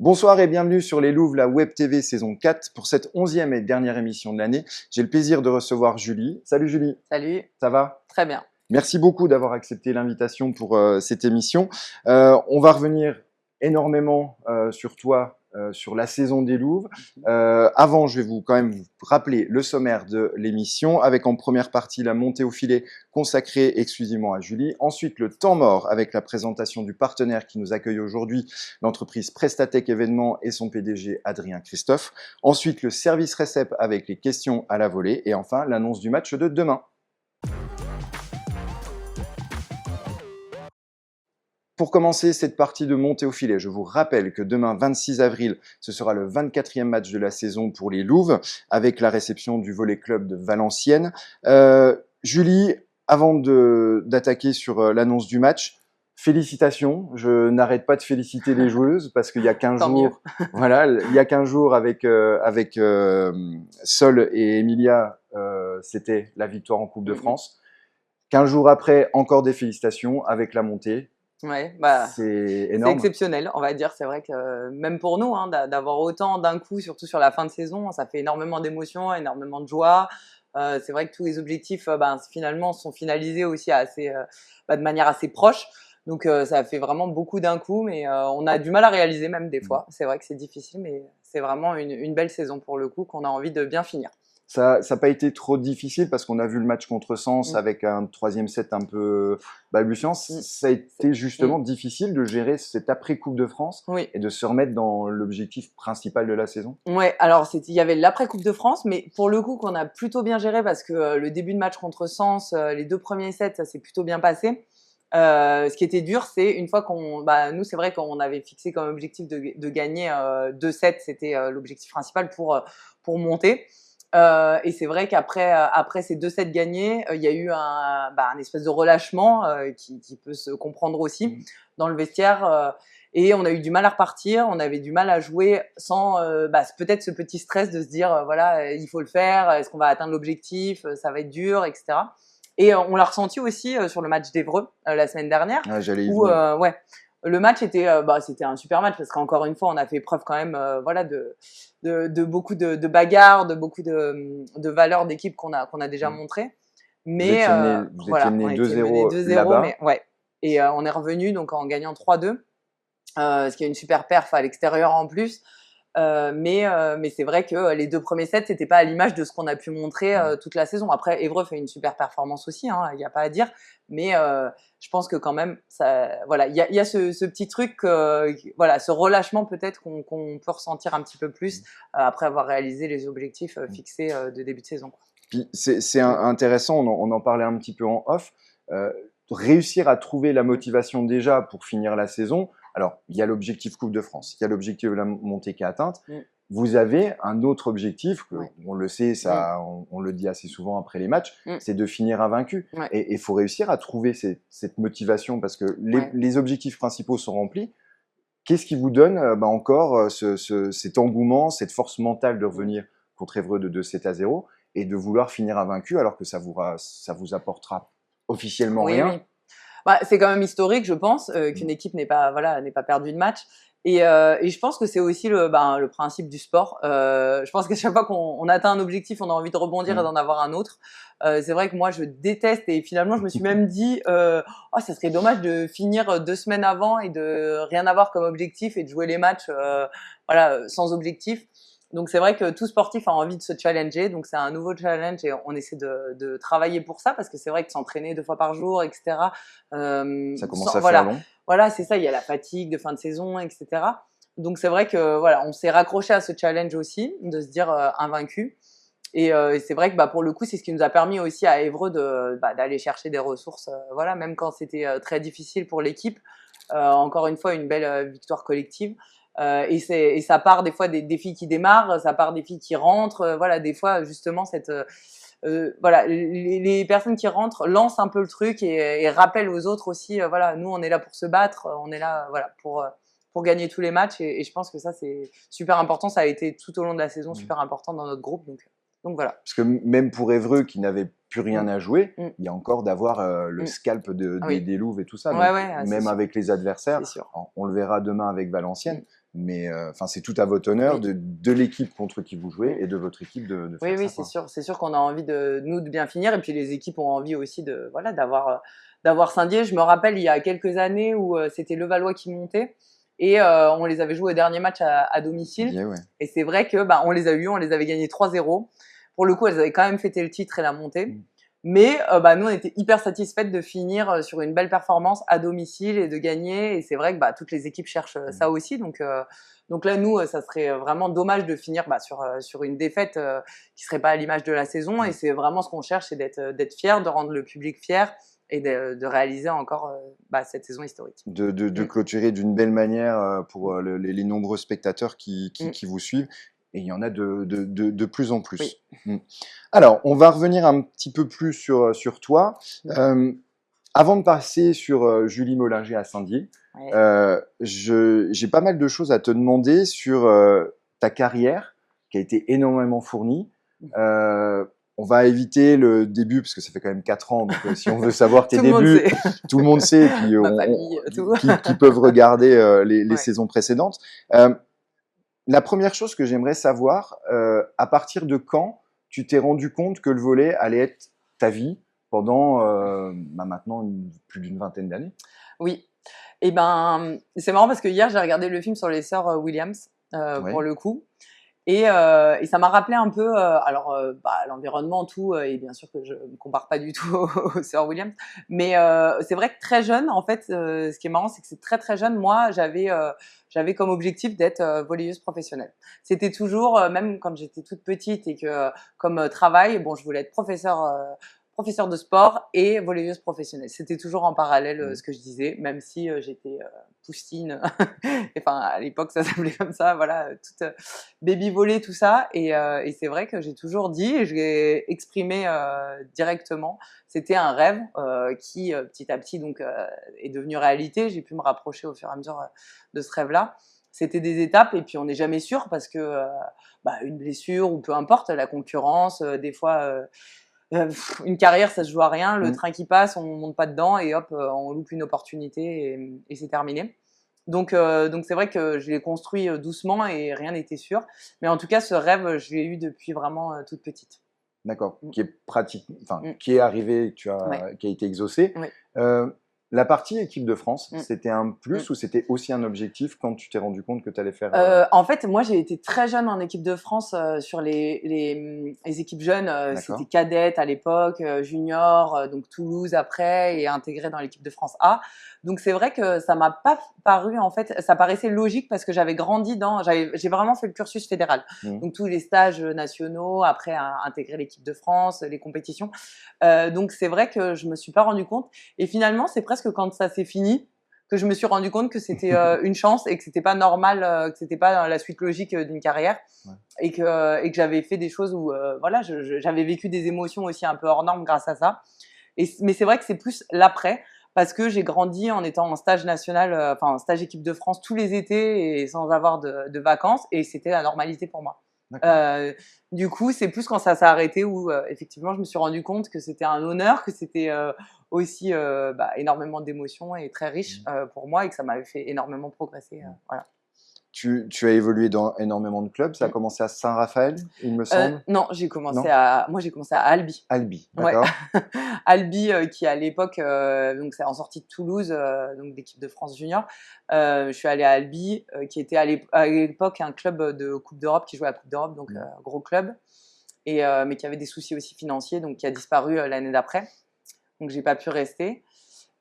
Bonsoir et bienvenue sur Les Louves, la Web TV saison 4 pour cette 11e et dernière émission de l'année. J'ai le plaisir de recevoir Julie. Salut Julie. Salut. Ça va ? Très bien. Merci beaucoup d'avoir accepté l'invitation pour cette émission. On va revenir énormément sur toi, sur la saison des Louves. Avant, je vais quand même vous rappeler le sommaire de l'émission, avec en première partie la montée au filet consacrée exclusivement à Julie. Ensuite, le temps mort avec la présentation du partenaire qui nous accueille aujourd'hui, l'entreprise Prestatec Événements et son PDG Adrien Christophe. Ensuite, le service récep avec les questions à la volée. Et enfin, l'annonce du match de demain. Pour commencer cette partie de montée au filet, je vous rappelle que demain, 26 avril, ce sera le 24e match de la saison pour les Louves, avec la réception du Volley Club de Valenciennes. Julie, avant d'attaquer sur l'annonce du match, félicitations. Je n'arrête pas de féliciter les joueuses parce qu'il y a 15 jours, voilà, il y a 15 jours avec Sol et Emilia, c'était la victoire en Coupe de France. 15 jours après, encore des félicitations avec la montée. Ouais, c'est énorme. C'est exceptionnel, on va dire. C'est vrai que même pour nous, d'avoir autant d'un coup, surtout sur la fin de saison, ça fait énormément d'émotions, énormément de joie. C'est vrai que tous les objectifs, finalement, sont finalisés aussi de manière assez proche. Donc, ça fait vraiment beaucoup d'un coup, mais on a du mal à réaliser même des fois. C'est vrai que c'est difficile, mais c'est vraiment une belle saison pour le coup qu'on a envie de bien finir. Ça n'a pas été trop difficile parce qu'on a vu le match contre Sens avec un troisième set un peu balbutiant. Ça a été justement difficile de gérer cette après-Coupe de France et de se remettre dans l'objectif principal de la saison. Ouais, alors il y avait l'après-Coupe de France, mais pour le coup qu'on a plutôt bien géré parce que le début de match contre Sens, les 2 premiers sets, ça s'est plutôt bien passé. Ce qui était dur, c'est une fois nous c'est vrai qu'on avait fixé comme objectif de gagner 2 sets, c'était l'objectif principal pour monter. Et c'est vrai qu'après ces 2 sets gagnés, il y a eu un espèce de relâchement qui peut se comprendre aussi dans le vestiaire. Et on a eu du mal à repartir, on avait du mal à jouer sans peut-être ce petit stress de se dire voilà, il faut le faire, est-ce qu'on va atteindre l'objectif, ça va être dur, etc. Et on l'a ressenti aussi sur le match d'Évreux la semaine dernière, où le match c'était un super match parce qu'encore une fois on a fait preuve quand même de beaucoup de bagarres, de beaucoup de valeurs d'équipe qu'on a déjà montré. Mais vous étiez mené 2-0 là-bas. Mais ouais. Et on est revenu donc en gagnant 3-2, ce qui est une super perf à l'extérieur en plus. Mais c'est vrai que les 2 premiers sets, c'était pas à l'image de ce qu'on a pu montrer toute la saison. Après, Évreux fait une super performance aussi, il y a pas à dire. Mais je pense que quand même, il y a ce petit truc, ce relâchement peut-être qu'on peut ressentir un petit peu plus après avoir réalisé les objectifs fixés de début de saison. Puis c'est intéressant, on en parlait un petit peu en off. Réussir à trouver la motivation déjà pour finir la saison. Alors, il y a l'objectif Coupe de France, il y a l'objectif de la montée qui est atteinte. Vous avez un autre objectif, on le sait, on le dit assez souvent après les matchs, c'est de finir invaincu. Et il faut réussir à trouver cette motivation parce que les objectifs principaux sont remplis. Qu'est-ce qui vous donne encore cet engouement, cette force mentale de revenir contre Évreux de 2-7-0 et de vouloir finir invaincu alors que ça vous apportera officiellement rien? C'est quand même historique, je pense, qu'une équipe n'ait pas perdu de match. Et je pense que c'est aussi le principe du sport. Je pense qu'à chaque fois qu'on atteint un objectif, on a envie de rebondir et d'en avoir un autre. C'est vrai que moi, je déteste et finalement, je me suis même dit, ça serait dommage de finir 2 semaines avant et de rien avoir comme objectif et de jouer les matchs sans objectif. Donc c'est vrai que tout sportif a envie de se challenger, donc c'est un nouveau challenge et on essaie de travailler pour ça parce que c'est vrai que s'entraîner 2 fois par jour, etc. Ça commence à faire long. Voilà, c'est ça, il y a la fatigue de fin de saison, etc. Donc c'est vrai que on s'est raccroché à ce challenge aussi, de se dire invaincu. Et c'est vrai que pour le coup, c'est ce qui nous a permis aussi à Évreux d'aller chercher des ressources, même quand c'était très difficile pour l'équipe. Encore une fois, une belle victoire collective. Et ça part des fois des filles qui démarrent, ça part des filles qui rentrent. Des fois, justement, les personnes qui rentrent lancent un peu le truc et rappellent aux autres aussi, nous, on est là pour se battre, on est là pour gagner tous les matchs. Et je pense que ça, c'est super important. Ça a été tout au long de la saison super important dans notre groupe. Donc voilà. Parce que même pour Évreux, qui n'avait plus rien à jouer, il y a encore d'avoir le scalp des Louves et tout ça. Donc, même avec les adversaires, on le verra demain avec Valenciennes. Mais c'est tout à votre honneur Oui. de l'équipe contre qui vous jouez et de votre équipe de faire Oui, ça. c'est sûr qu'on a envie de bien finir et puis les équipes ont envie aussi d'avoir Saint-Dié. Je me rappelle il y a quelques années où c'était Levallois qui montait et on les avait joués au dernier match à domicile. Bien, ouais. Et c'est vrai que on les a eus, on les avait gagnés 3-0. Pour le coup, elles avaient quand même fêté le titre et la montée. Mais nous, on était hyper satisfaites de finir sur une belle performance à domicile et de gagner. Et c'est vrai que toutes les équipes cherchent ça aussi. Donc là, nous, ça serait vraiment dommage de finir sur une défaite qui serait pas à l'image de la saison. Et c'est vraiment ce qu'on cherche, c'est d'être fier, de rendre le public fier et de réaliser encore cette saison historique. De clôturer d'une belle manière pour les nombreux spectateurs qui vous suivent. Et il y en a de plus en plus. Oui. Alors, on va revenir un petit peu plus sur toi. Avant de passer sur Julie Mollinger à Saint-Dié, j'ai pas mal de choses à te demander sur ta carrière qui a été énormément fournie. On va éviter le début parce que ça fait quand même 4 ans. Donc, si on veut savoir tes débuts, tout le monde sait. Puis ma famille, tout. qui peuvent regarder les saisons précédentes. La première chose que j'aimerais savoir, à partir de quand tu t'es rendu compte que le volley allait être ta vie pendant maintenant plus d'une vingtaine d'années? Oui. Et c'est marrant parce que hier, j'ai regardé le film sur les sœurs Williams, pour le coup. Et ça m'a rappelé un peu, l'environnement, tout, et bien sûr que je me compare pas du tout aux sœurs Williams, mais c'est vrai que très jeune, en fait, ce qui est marrant, c'est que c'est très très jeune, moi, j'avais comme objectif d'être volleyeuse professionnelle. C'était toujours, même quand j'étais toute petite et que comme travail, je voulais être professeur de sport et volleyeuse professionnelle. C'était toujours en parallèle ce que je disais, même si j'étais poustine. Enfin, à l'époque, ça s'appelait comme ça, voilà, toute baby volley, tout ça. Et c'est vrai que j'ai toujours dit, et je l'ai exprimé directement, c'était un rêve qui, petit à petit, donc, est devenu réalité. J'ai pu me rapprocher au fur et à mesure de ce rêve-là. C'était des étapes et puis on n'est jamais sûr parce que une blessure ou peu importe, la concurrence, des fois... une carrière, ça se joue à rien. Le train qui passe, on monte pas dedans et hop, on loupe une opportunité et c'est terminé. Donc c'est vrai que je l'ai construit doucement et rien n'était sûr. Mais en tout cas, ce rêve, je l'ai eu depuis vraiment toute petite. D'accord. Qui est pratique, qui est arrivé, qui a été exaucé. Ouais. La partie équipe de France, c'était un plus ou c'était aussi un objectif quand tu t'es rendu compte que tu allais faire En fait, moi, j'ai été très jeune en équipe de France sur les équipes jeunes. C'était cadette à l'époque, junior, donc Toulouse après et intégrée dans l'équipe de France A. Donc c'est vrai que ça m'a pas paru, en fait, ça paraissait logique parce que j'avais grandi j'ai vraiment fait le cursus fédéral. Donc tous les stages nationaux, après intégrer l'équipe de France, les compétitions. Donc c'est vrai que je me suis pas rendu compte. Et finalement, c'est presque quand ça s'est fini que je me suis rendu compte que c'était une chance et que c'était pas normal, que c'était pas la suite logique d'une carrière, et que j'avais fait des choses où j'avais vécu des émotions aussi un peu hors normes grâce à ça. Mais c'est vrai que c'est plus l'après, parce que j'ai grandi en étant en stage national, en stage équipe de France tous les étés et sans avoir de vacances, et c'était la normalité pour moi. Du coup, c'est plus quand ça s'est arrêté où effectivement je me suis rendu compte que c'était un honneur, que c'était aussi énormément d'émotions et très riche pour moi, et que ça m'avait fait énormément progresser. Voilà. Tu as évolué dans énormément de clubs. Ça a commencé à Saint-Raphaël, il me semble. Non, j'ai commencé à Albi. Albi, d'accord. Ouais. Albi, qui à l'époque, donc c'est en sortie de Toulouse, donc d'équipe de France junior. Je suis allée à Albi, qui était à l'époque un club de Coupe d'Europe, qui jouait à la Coupe d'Europe, donc gros club, et mais qui avait des soucis aussi financiers, donc qui a disparu l'année d'après. Donc j'ai pas pu rester.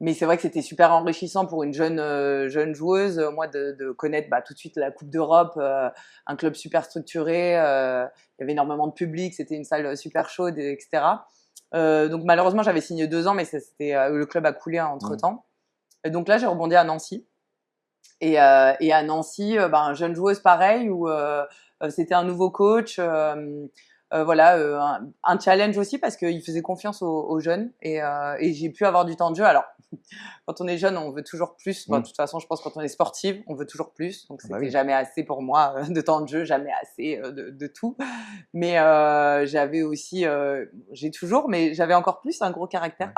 Mais c'est vrai que c'était super enrichissant pour une jeune joueuse, moi, de connaître tout de suite la Coupe d'Europe, un club super structuré, il y avait énormément de public, c'était une salle super chaude, etc. Donc malheureusement, j'avais signé 2 ans, mais le club a coulé entre-temps. Et donc là, j'ai rebondi à Nancy. Et à Nancy, jeune joueuse pareil, où c'était un nouveau coach, un challenge aussi parce qu'il faisait confiance aux jeunes, et j'ai pu avoir du temps de jeu. Alors, quand on est jeune, on veut toujours plus. De toute façon, je pense que quand on est sportive, on veut toujours plus. Donc, c'était jamais assez pour moi de temps de jeu, jamais assez de tout. Mais j'avais aussi, j'ai toujours, mais j'avais encore plus un gros caractère.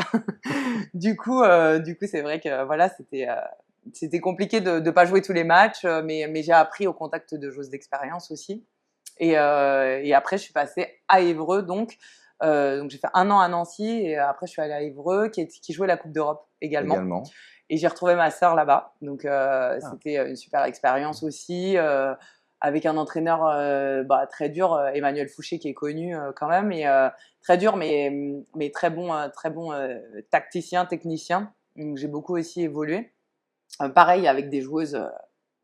Du coup, c'est vrai que voilà, c'était c'était compliqué de ne pas jouer tous les matchs, mais j'ai appris au contact de joueuses d'expérience aussi. Et après, je suis passée à Évreux, donc j'ai fait 1 an à Nancy, et après, je suis allée à Évreux, qui jouait la Coupe d'Europe également. Et j'ai retrouvé ma sœur là-bas. Donc, c'était une super expérience aussi, avec un entraîneur très dur, Emmanuel Fouché, qui est connu quand même, et très dur, mais très bon tacticien, technicien. Donc, j'ai beaucoup aussi évolué. Pareil, avec des joueuses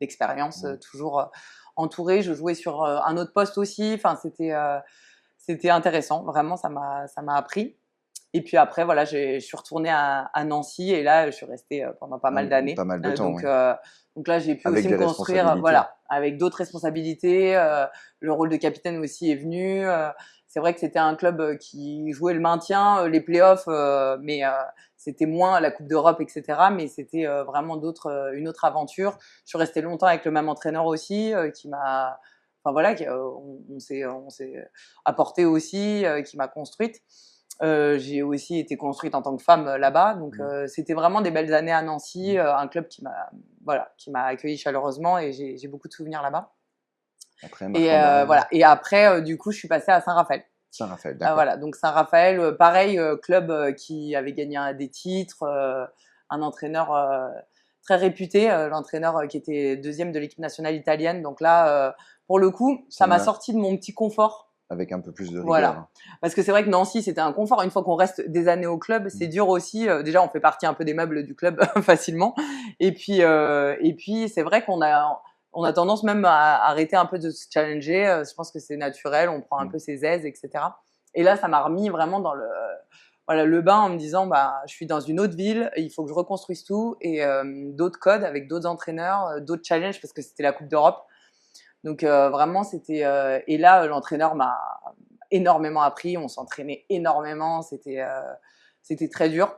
d'expérience, toujours entourée. Je jouais sur un autre poste aussi. Enfin, c'était intéressant. Vraiment, ça m'a appris. Et puis après, voilà, je suis retournée à Nancy, et là, je suis restée pendant pas mal d'années. Pas mal de temps, donc là, j'ai pu avec aussi me construire, voilà, avec d'autres responsabilités. Le rôle de capitaine aussi est venu. C'est vrai que c'était un club qui jouait le maintien, les playoffs, mais c'était moins la Coupe d'Europe, etc. Mais c'était vraiment une autre aventure. Je suis restée longtemps avec le même entraîneur aussi, qui m'a, enfin voilà, on s'est apporté aussi, qui m'a construite. J'ai aussi été construite en tant que femme là-bas, donc c'était vraiment des belles années à Nancy, un club qui m'a accueilli chaleureusement, et j'ai beaucoup de souvenirs là-bas. Après, voilà. Et après, du coup, je suis passée à Saint-Raphaël. Saint-Raphaël, d'accord. Voilà, donc Saint-Raphaël, pareil, club qui avait gagné des titres, un entraîneur très réputé, l'entraîneur qui était 2e de l'équipe nationale italienne. Donc là, pour le coup, ça m'a sorti de mon petit confort. Avec un peu plus de rigueur. Voilà. Parce que c'est vrai que Nancy, c'était un confort. Une fois qu'on reste des années au club, c'est dur aussi. Déjà, on fait partie un peu des meubles du club facilement. Et puis c'est vrai qu'on a tendance même à arrêter un peu de se challenger. Je pense que c'est naturel. On prend un peu ses aises, etc. Et là, ça m'a remis vraiment dans le bain, en me disant, je suis dans une autre ville, il faut que je reconstruise tout, et d'autres codes avec d'autres entraîneurs, d'autres challenges, parce que c'était la Coupe d'Europe. Donc vraiment, c'était... et là, l'entraîneur m'a énormément appris, on s'entraînait énormément, c'était très dur,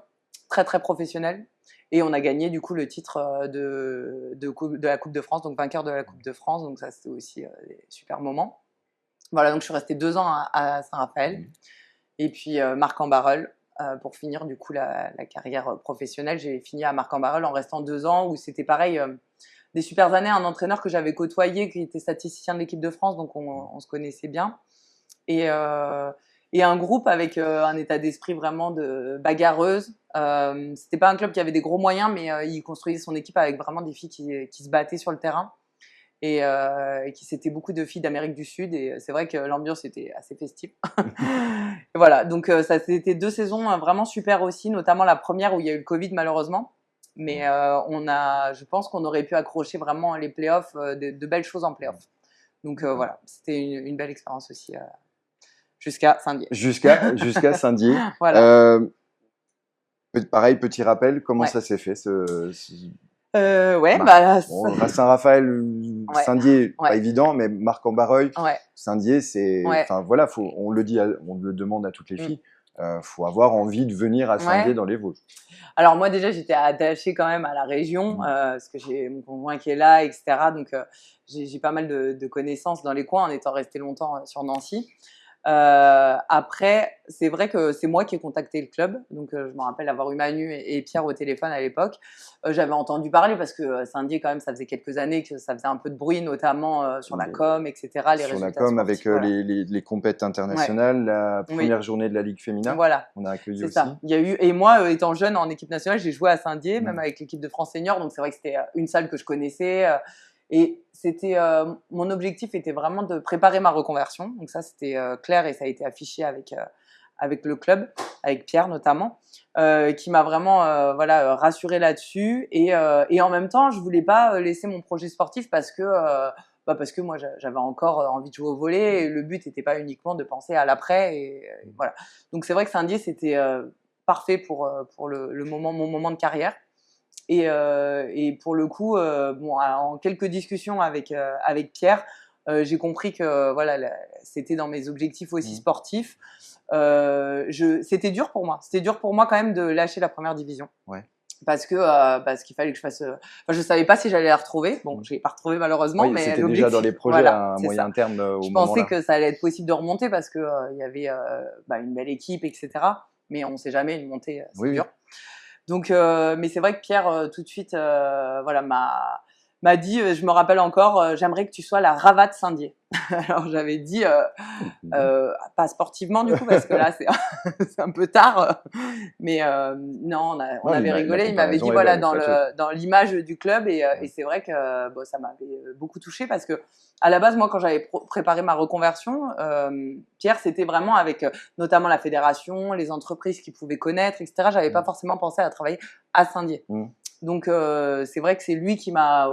très très professionnel. Et on a gagné du coup le titre de la Coupe de France, donc vainqueur de la Coupe de France, donc ça c'était aussi des super moments. Voilà, donc je suis restée 2 ans à Saint-Raphaël. Et puis Marc-en-Barœul, pour finir du coup la carrière professionnelle, j'ai fini à Marc-en-Barœul en restant 2 ans, où c'était pareil... des super années, un entraîneur que j'avais côtoyé, qui était statisticien de l'équipe de France, donc on se connaissait bien. Et un groupe avec un état d'esprit vraiment de bagarreuse. C'était pas un club qui avait des gros moyens, mais il construisait son équipe avec vraiment des filles qui se battaient sur le terrain. Et c'était beaucoup de filles d'Amérique du Sud, et c'est vrai que l'ambiance était assez festive. Voilà, donc ça c'était 2 saisons vraiment super aussi, notamment la première où il y a eu le Covid malheureusement. Mais je pense qu'on aurait pu accrocher vraiment les playoffs, de belles choses en playoffs. Donc voilà, c'était une belle expérience aussi, jusqu'à Saint-Dié. Jusqu'à Saint-Dié. Voilà. Pareil, petit rappel, comment ça s'est fait Saint-Raphaël, Saint-Dié, pas évident, mais Marc-en-Barœul, Saint-Dié, c'est, enfin voilà, on le demande à toutes les filles. Faut avoir envie de venir à Saint-Dié dans les Vosges. Alors moi déjà j'étais attachée quand même à la région, parce que j'ai mon conjoint qui est là, etc. Donc j'ai pas mal de connaissances dans les coins, en étant restée longtemps sur Nancy. Après, c'est vrai que c'est moi qui ai contacté le club, donc je me rappelle avoir eu Manu et Pierre au téléphone à l'époque. J'avais entendu parler, parce que Saint-Dié, quand même, ça faisait quelques années que ça faisait un peu de bruit, notamment sur la com, etc. Les sur résultats la com, sportifs, avec les compètes internationales, la première journée de la Ligue féminin, voilà. on a accueilli aussi. Ça. Il y a eu, et moi, étant jeune en équipe nationale, j'ai joué à Saint-Dié, même avec l'équipe de France senior, donc c'est vrai que c'était une salle que je connaissais. Et c'était mon objectif était vraiment de préparer ma reconversion. Donc ça, c'était clair, et ça a été affiché avec le club, avec Pierre notamment, qui m'a vraiment rassurée là-dessus. Et en même temps, je voulais pas laisser mon projet sportif, parce que moi, j'avais encore envie de jouer au volley, et le but n'était pas uniquement de penser à l'après. Et voilà. Donc c'est vrai que Saint-Dié, c'était parfait pour mon moment de carrière. Et pour le coup, en quelques discussions avec Pierre, j'ai compris que c'était dans mes objectifs aussi sportifs. C'était dur pour moi. C'était dur pour moi quand même de lâcher la première division. Ouais. Parce qu'il fallait que je fasse. Je savais pas si j'allais la retrouver. Bon, je l'ai pas retrouvée malheureusement, mais c'était déjà dans les projets à moyen terme. Je pensais que ça allait être possible de remonter, parce que il y avait une belle équipe, etc. Mais on sait jamais, une montée, c'est dur. Donc, mais c'est vrai que Pierre, tout de suite, voilà, m'a dit, je me rappelle encore, j'aimerais que tu sois la Ravate Saint-Dié. Alors j'avais dit, pas sportivement du coup, parce que là c'est c'est un peu tard, mais non, on Non, avait la rigolé. Il m'avait dit comparaison est voilà belle, flatteuse. dans l'image du club et c'est vrai que bon, ça m'avait beaucoup touchée parce que à la base moi quand j'avais préparé ma reconversion, Pierre c'était vraiment avec notamment la fédération, les entreprises qu'il pouvait connaître, etc. J'avais pas forcément pensé à travailler à Saint-Dié. Donc c'est vrai que c'est lui qui m'a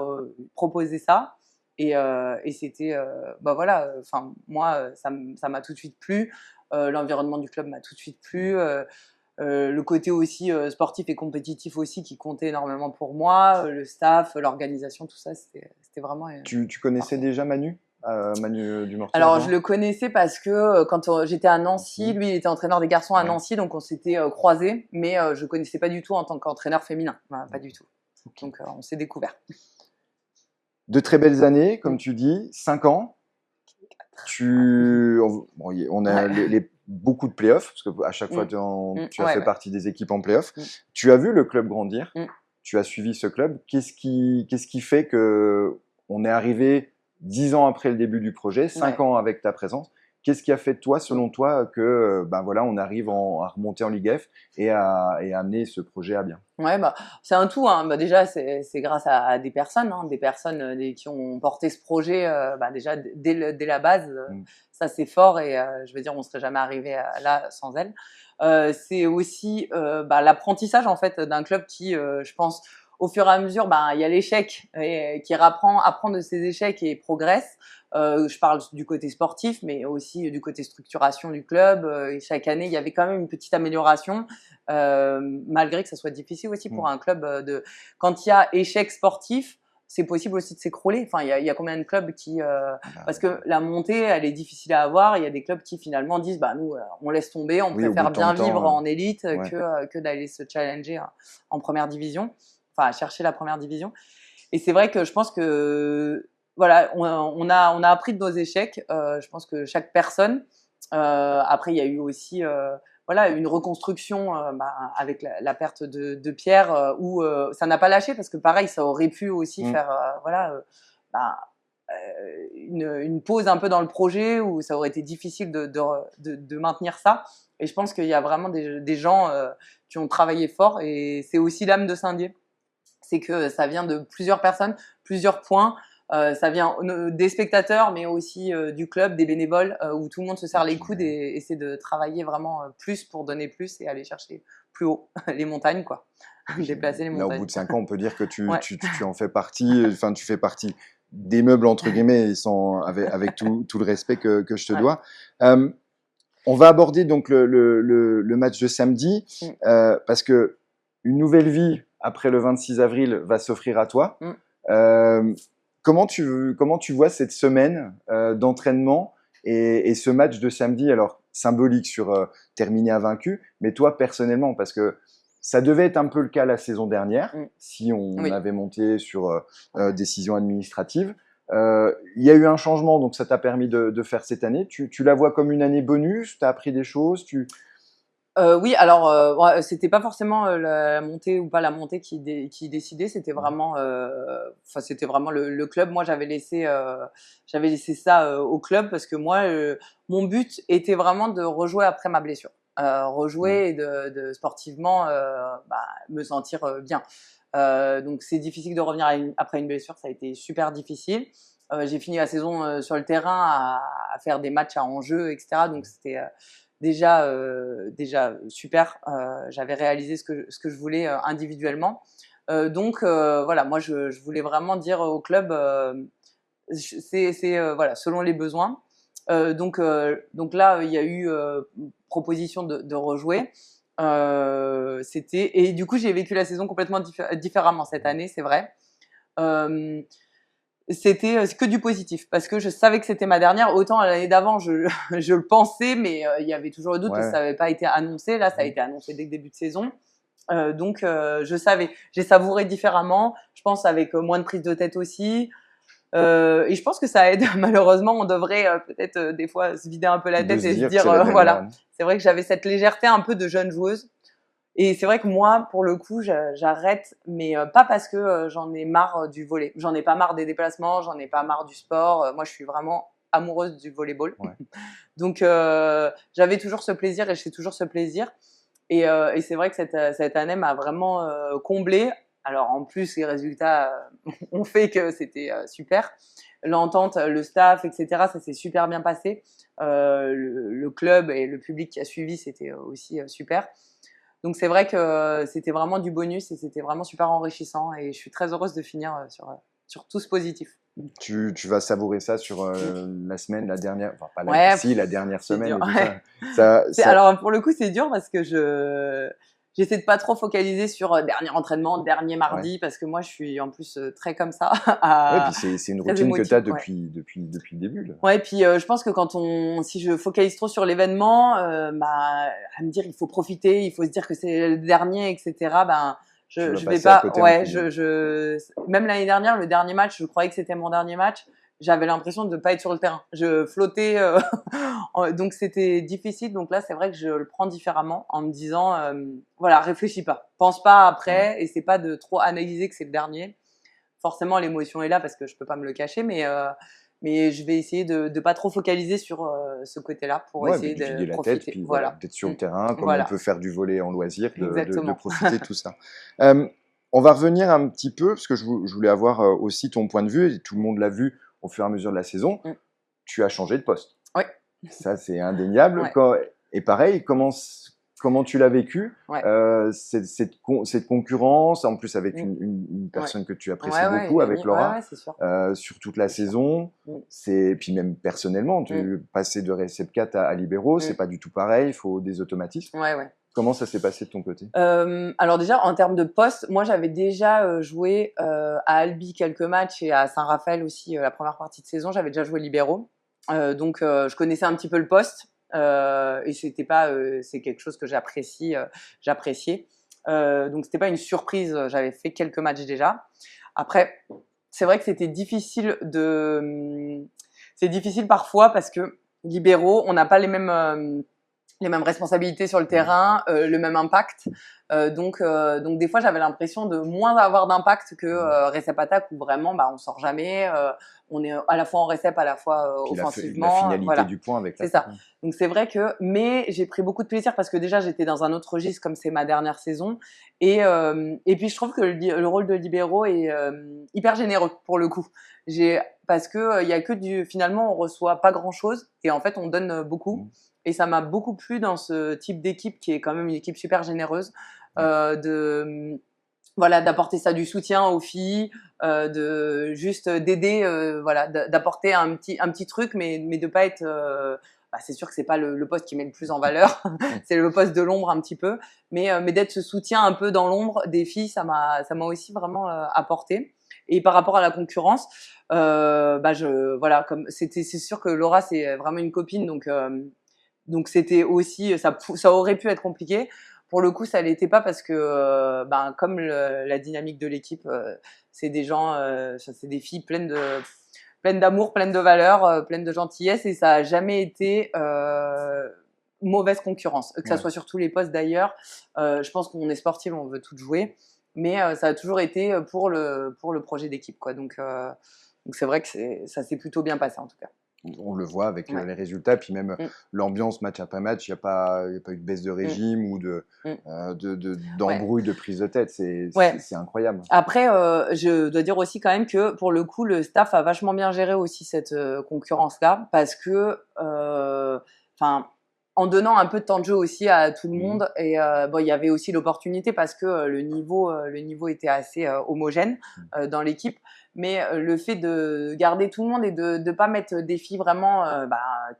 proposé ça. Et c'était, bah voilà, enfin moi, ça m'a tout de suite plu. L'environnement du club m'a tout de suite plu. Le côté aussi sportif et compétitif aussi qui comptait énormément pour moi. Le staff, l'organisation, tout ça, c'était vraiment. Tu connaissais parfait. déjà Manu, Manu Dumortier Alors avant? je le connaissais parce que quand j'étais à Nancy, lui il était entraîneur des garçons à Nancy, donc on s'était croisés, mais je connaissais pas du tout en tant qu'entraîneur féminin, pas du tout. Donc on s'est découvert. De très belles années, comme tu dis, 5 ans. On a beaucoup de playoffs, parce qu'à chaque fois, tu as fait partie des équipes en playoffs. Tu as vu le club grandir, tu as suivi ce club. Qu'est-ce qui fait qu'on est arrivé 10 ans après le début du projet, 5 ans avec ta présence? Qu'est-ce qui a fait de toi, selon toi, que voilà, on arrive à remonter en Ligue F et à amener ce projet à bien? Ouais, bah, c'est un tout, hein. Bah, déjà, c'est grâce à des personnes, qui ont porté ce projet, bah, déjà dès la base. Ça, c'est fort et je veux dire, on serait jamais arrivé là sans elles. C'est aussi bah, l'apprentissage en fait d'un club qui, je pense, au fur et à mesure, bah, il y a l'échec et qui apprend de ses échecs et progresse. Je parle du côté sportif, mais aussi du côté structuration du club. Et chaque année, il y avait quand même une petite amélioration, malgré que ça soit difficile aussi pour un club quand il y a échec sportif, c'est possible aussi de s'écrouler. Enfin, il y a combien de clubs qui, parce que la montée, elle est difficile à avoir. Il y a des clubs qui finalement disent, bah nous, on laisse tomber, on préfère bien vivre en élite que d'aller se challenger en première division, enfin chercher la première division. Et c'est vrai que je pense que voilà, on a appris de nos échecs. Je pense que chaque personne. Après, il y a eu aussi voilà, une reconstruction avec la perte de Pierre où ça n'a pas lâché parce que pareil, ça aurait pu aussi faire voilà, une pause un peu dans le projet où ça aurait été difficile de maintenir ça. Et je pense qu'il y a vraiment des gens qui ont travaillé fort et c'est aussi l'âme de Saint-Dié. C'est que ça vient de plusieurs personnes, plusieurs points. Ça vient des spectateurs, mais aussi du club, des bénévoles, où tout le monde se serre les coudes et essaie de travailler vraiment plus pour donner plus et aller chercher plus haut les montagnes, quoi. Déplacer les montagnes. Là, au bout de 5 ans, on peut dire que tu en fais partie, enfin, tu fais partie des meubles, entre guillemets, avec tout le respect que je te dois. On va aborder donc le match de samedi, parce que une nouvelle vie après le 26 avril va s'offrir à toi. Comment tu vois cette semaine d'entraînement et ce match de samedi, alors symbolique sur terminer invaincu, mais toi personnellement, parce que ça devait être un peu le cas la saison dernière, si on avait monté sur décision administrative. Il y a eu un changement, donc ça t'a permis de faire cette année. Tu la vois comme une année bonus? Tu as appris des choses? Oui, alors c'était pas forcément la montée ou pas la montée qui décidait, c'était vraiment, c'était vraiment le club. Moi, j'avais laissé ça au club parce que moi, mon but était vraiment de rejouer après ma blessure, rejouer et de sportivement me sentir bien. Donc c'est difficile de revenir après une blessure, ça a été super difficile. J'ai fini la saison sur le terrain à faire des matchs à enjeu, etc. Donc c'était déjà super. J'avais réalisé ce que je voulais individuellement. Donc voilà, moi je voulais vraiment dire au club, c'est voilà, selon les besoins. Donc là, il y a eu proposition de rejouer. Et du coup, j'ai vécu la saison complètement différemment cette année, c'est vrai. C'était que du positif parce que je savais que c'était ma dernière. Autant l'année d'avant, je le pensais, mais il y avait toujours le doute parce que ça n'avait pas été annoncé. Là, ça a été annoncé dès le début de saison. Donc, je savais. J'ai savouré différemment. Je pense avec moins de prise de tête aussi. Et je pense que ça aide. Malheureusement, on devrait peut-être des fois se vider un peu la tête et se dire voilà. C'est vrai que j'avais cette légèreté un peu de jeune joueuse. Et c'est vrai que moi, pour le coup, j'arrête, mais pas parce que j'en ai marre du volley. J'en ai pas marre des déplacements, j'en ai pas marre du sport. Moi, je suis vraiment amoureuse du volleyball. Ouais. Donc, j'avais toujours ce plaisir et j'ai toujours ce plaisir. Et c'est vrai que cette année m'a vraiment comblée. Alors, en plus, les résultats ont fait que c'était super. L'entente, le staff, etc., ça s'est super bien passé. Le club et le public qui a suivi, c'était aussi super. Donc c'est vrai que c'était vraiment du bonus et c'était vraiment super enrichissant et je suis très heureuse de finir sur tout ce positif. Tu vas savourer ça sur la semaine, la dernière, enfin pas la, Ouais, si, la dernière c'est semaine dur. et tout Ouais. ça. Alors pour le coup c'est dur parce que j'essaie de pas trop focaliser sur dernier entraînement, dernier Ouais. mardi parce que moi je suis en plus très comme ça, Ouais, puis c'est une très routine que tu émotive. as Ouais. depuis le début, là. Ouais, puis je pense que si je focalise trop sur l'événement, bah, à me dire il faut profiter, il faut se dire que c'est le dernier, etc. Ben, Tu vas je vais passer à pas. côté un Ouais, peu même l'année dernière, le dernier match, je croyais que c'était mon dernier match. J'avais l'impression de ne pas être sur le terrain. Je flottais, donc c'était difficile. Donc là, c'est vrai que je le prends différemment en me disant, voilà, réfléchis pas, pense pas Ouais. après, et c'est pas de trop analyser que c'est le dernier. Forcément, l'émotion est là parce que je peux pas me le cacher, mais je vais essayer de pas trop focaliser sur ce côté-là pour Ouais, essayer puis de de vider la tête, profiter. puis voilà, Voilà. d'être sur le terrain, comme on Voilà, peut faire du volley en loisir, de exactement. profiter de tout ça. Euh, on va revenir un petit peu, parce que je voulais avoir aussi ton point de vue, et tout le monde l'a vu au fur et à mesure de la saison. Mm. Tu as changé de poste. Ouais, Ça, c'est indéniable. ouais, Et pareil, comment tu l'as vécu, ouais. cette concurrence, en plus avec Mm. une Ouais. personne que tu apprécies Ouais, ouais, beaucoup, une avec amie. Ouais, Laura, ouais, c'est sûr. sur toute la C'est sûr. saison. Mm. Puis même personnellement, Mm. passer de Recep 4 à Libero, c'est Mm. pas du tout pareil, il faut des automatismes. Ouais, ouais. Comment ça s'est passé de ton côté? Alors déjà, en termes de poste, moi j'avais déjà joué à Albi quelques matchs et à Saint-Raphaël aussi la première partie de saison. J'avais déjà joué libéraux, donc je connaissais un petit peu le poste et c'est quelque chose que j'appréciais. Donc c'était pas une surprise. J'avais fait quelques matchs déjà. Après, c'est vrai que c'est difficile parfois parce que libéraux, on n'a pas les mêmes responsabilités sur le terrain, le même impact. Donc des fois, j'avais l'impression de moins avoir d'impact que Recep Attack où vraiment, bah, on sort jamais. On est à la fois en Recep, à la fois Puis la offensivement. finalité Voilà, du point avec c'est l'attaque. ça. Donc c'est vrai que, mais j'ai pris beaucoup de plaisir parce que déjà j'étais dans un autre registre comme c'est ma dernière saison et puis je trouve que le rôle de libéraux est hyper généreux pour le coup. Parce que il y a que finalement on reçoit pas grand chose et en fait on donne beaucoup. Et ça m'a beaucoup plu dans ce type d'équipe qui est quand même une équipe super généreuse, Ouais. voilà, d'apporter ça du soutien aux filles, de juste d'aider, voilà, d'apporter un petit truc, mais de pas être. Bah, c'est sûr que c'est pas le poste qui met le plus en valeur, c'est le poste de l'ombre un petit peu, mais d'être ce soutien un peu dans l'ombre des filles, ça m'a aussi vraiment apporté. Et par rapport à la concurrence, bah voilà, c'est sûr que Laura c'est vraiment une copine, donc c'était aussi ça aurait pu être compliqué. Pour le coup, ça l'était pas parce que ben comme la dynamique de l'équipe, c'est des gens, c'est des filles pleines d'amour, pleines de valeurs, pleines de gentillesse et ça a jamais été mauvaise concurrence, que ça Ouais. soit sur tous les postes d'ailleurs. Je pense qu'on est sportif, on veut tout jouer, mais ça a toujours été pour le projet d'équipe quoi. Donc c'est vrai que ça s'est plutôt bien passé en tout cas. On le voit avec Ouais. les résultats, puis même Mm. l'ambiance match après match, il n'y a pas eu de baisse de Mm. régime ou Mm. Ouais. d'embrouille, de prise de tête. Ouais. C'est incroyable. Après, je dois dire aussi quand même que pour le coup, le staff a vachement bien géré aussi cette concurrence-là parce que, enfin, en donnant un peu de temps de jeu aussi à tout le monde et bon, il y avait aussi l'opportunité parce que le niveau était assez homogène dans l'équipe, mais le fait de garder tout le monde et de pas mettre des filles vraiment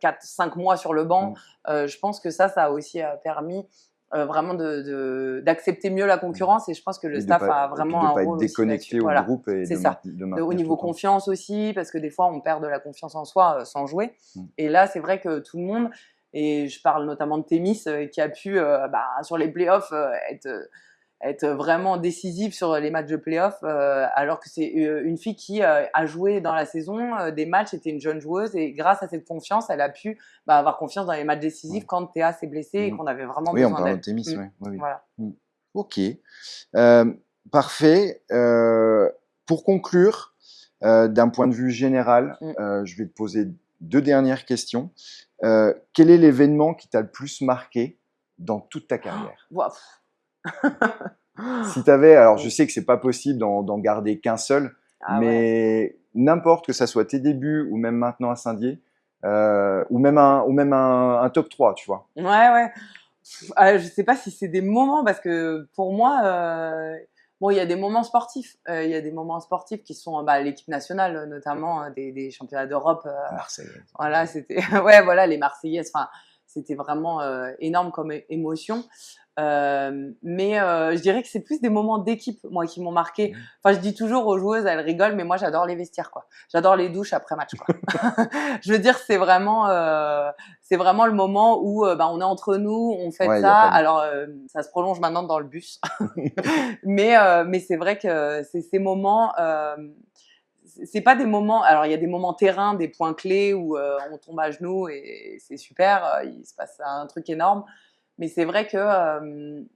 4-5 mois sur le banc, je pense que ça a aussi permis vraiment d'accepter mieux la concurrence et je pense que le staff a Et puis vraiment de un pas être rôle aussi là-dessus. déconnecté au Voilà, groupe et c'est ça. de Au maintenir niveau tout le temps. confiance aussi, parce que des fois on perd de la confiance en soi sans jouer. Mm. Et là, c'est vrai que tout le monde, et je parle notamment de Thémis qui a pu sur les playoffs être vraiment décisive sur les matchs de playoff, alors que c'est une fille qui a joué dans la saison des matchs, était une jeune joueuse et grâce à cette confiance, elle a pu avoir confiance dans les matchs décisifs quand Théa s'est blessée et qu'on avait vraiment Oui, en besoin parlant d'elle. de tennis, oui. Voilà. Ok. Parfait. Pour conclure, d'un point de vue général, je vais te poser 2 dernières questions. Quel est l'événement qui t'a le plus marqué dans toute ta carrière? Waouh! Si tu avais, alors je sais que c'est pas possible d'en garder qu'un seul, Ah ouais. mais n'importe, que ça soit tes débuts ou même maintenant à Saint-Dié, ou même un top 3, tu vois? Ouais, ouais. Je sais pas si c'est des moments parce que pour moi, bon, il y a des moments sportifs. Il y a des moments sportifs qui sont, bah, l'équipe nationale, notamment, des championnats d'Europe, La Marseillaise. voilà, c'était ouais, voilà, les Marseillaises, enfin, c'était vraiment, énorme comme émotion. Mais je dirais que c'est plus des moments d'équipe, moi, qui m'ont marqué. Enfin, je dis toujours aux joueuses, elles rigolent, mais moi, j'adore les vestiaires, quoi. J'adore les douches après match, quoi. Je veux dire, c'est vraiment le moment où, bah, on est entre nous, on fête Ouais, il y a ça. pas de Alors, ça se prolonge maintenant dans le bus. Mais c'est vrai que c'est ces moments, c'est pas des moments. Alors, il y a des moments terrain, des points clés où on tombe à genoux et c'est super, il se passe un truc énorme. Mais c'est vrai que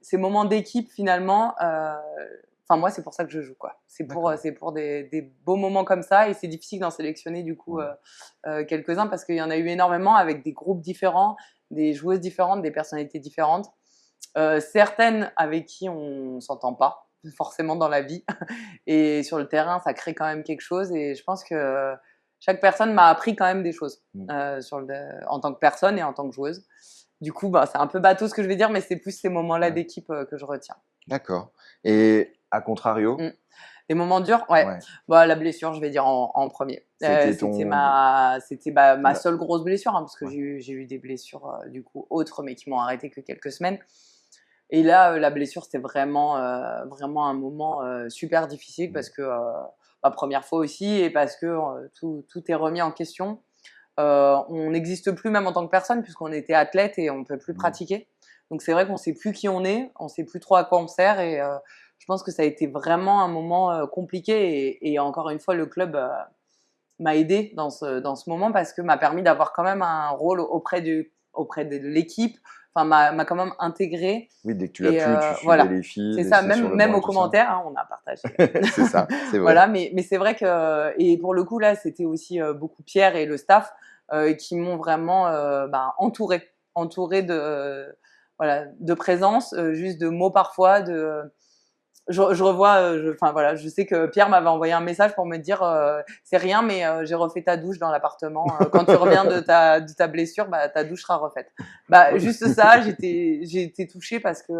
ces moments d'équipe, finalement, enfin, moi, c'est pour ça que je joue, quoi. d'accord. C'est pour des beaux moments comme ça et c'est difficile d'en sélectionner, du coup, quelques-uns parce qu'il y en a eu énormément avec des groupes différents, des joueuses différentes, des personnalités différentes. Certaines avec qui on s'entend pas forcément dans la vie et sur le terrain, ça crée quand même quelque chose et je pense que chaque personne m'a appris quand même des choses, Mmh. en tant que personne et en tant que joueuse. Du coup, bah, c'est un peu bateau ce que je vais dire, mais c'est plus ces moments-là Ouais, d'équipe, que je retiens. d'accord. Et à contrario? Mmh. Les moments durs, ouais, Ouais, bah, la blessure, je vais dire en 1er. c'était C'était ton ma la seule grosse blessure, hein, parce que ouais. j'ai eu des blessures, du coup autres, mais qui m'ont arrêtée que quelques semaines. Et là, la blessure, c'était vraiment un moment, super difficile Mmh. parce que, bah, 1re fois aussi et parce que, tout est remis en question. On n'existe plus même en tant que personne puisqu'on était athlète et on ne peut plus Mmh. pratiquer. Donc c'est vrai qu'on ne sait plus qui on est, on ne sait plus trop à quoi on sert et je pense que ça a été vraiment un moment, compliqué et encore une fois, le club, m'a aidé dans ce moment parce que m'a permis d'avoir quand même un rôle auprès de l'équipe, enfin m'a quand même intégré Oui, dès que tu as et pu, tu suivais voilà. les filles, C'est ça, laissées sur le même banc et aux tout ça? commentaires, hein, on a partagé. C'est ça, c'est vrai. Voilà, mais c'est vrai que et pour le coup là, c'était aussi, beaucoup Pierre et le staff, qui m'ont vraiment, bah, entourée de, voilà, de présence, juste de mots parfois, de je revois, enfin voilà, je sais que Pierre m'avait envoyé un message pour me dire, «C'est rien, mais j'ai refait ta douche dans l'appartement. Quand tu reviens de ta blessure, bah, ta douche sera refaite». Bah, juste ça, j'ai été touchée parce que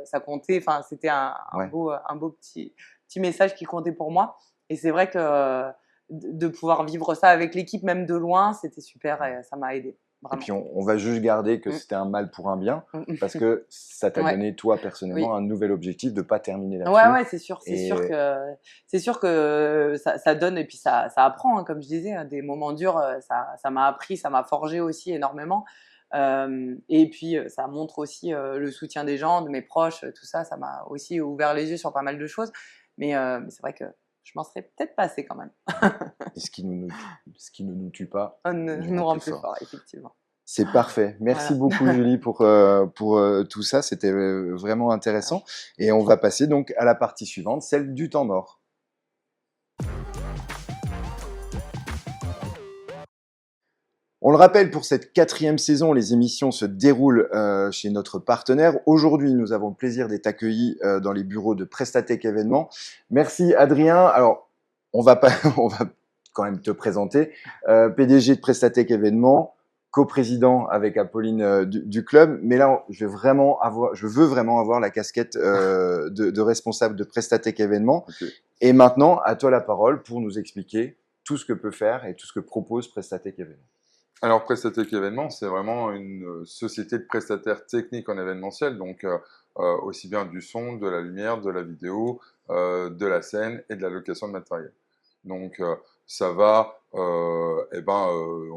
ça comptait. Enfin, c'était Ouais. un beau petit message qui comptait pour moi. Et c'est vrai que de pouvoir vivre ça avec l'équipe, même de loin, c'était super et ça m'a aidée, Et vraiment. puis on va juste garder que Mmh. c'était un mal pour un bien, parce Mmh. que ça t'a Ouais, donné, toi, personnellement, oui. un nouvel objectif de pas terminer Ouais, là-dessus. ouais, Et c'est sûr que ça donne et puis ça apprend, hein, comme je disais, hein, des moments durs, ça m'a appris, ça m'a forgé aussi énormément. Et puis, ça montre aussi, le soutien des gens, de mes proches, tout ça, ça m'a aussi ouvert les yeux sur pas mal de choses. Mais c'est vrai que je m'en serais peut-être passée quand même. et ce qui ne nous tue pas nous Nous rend rend plus plus fort. fort, effectivement. C'est parfait. Merci Voilà. beaucoup, Julie, pour tout ça. C'était vraiment Ah, intéressant. Et on va passer donc à la partie suivante, celle du temps mort. On le rappelle, pour cette 4e saison, les émissions se déroulent chez notre partenaire. Aujourd'hui, nous avons le plaisir d'être accueillis dans les bureaux de Prestatec Événements. Merci, Adrien. Alors, on va pas, on va quand même te présenter. PDG de Prestatec Événements, coprésident avec Apolline du club. Mais là, je veux vraiment avoir la casquette de responsable de Prestatec Événements. Ok. Et maintenant, à toi la parole pour nous expliquer tout ce que peut faire et tout ce que propose Prestatec Événements. Alors, Prestatec Événements, c'est vraiment une société de prestataires techniques en événementiel, donc aussi bien du son, de la lumière, de la vidéo, de la scène et de la location de matériel. Donc, ça va, on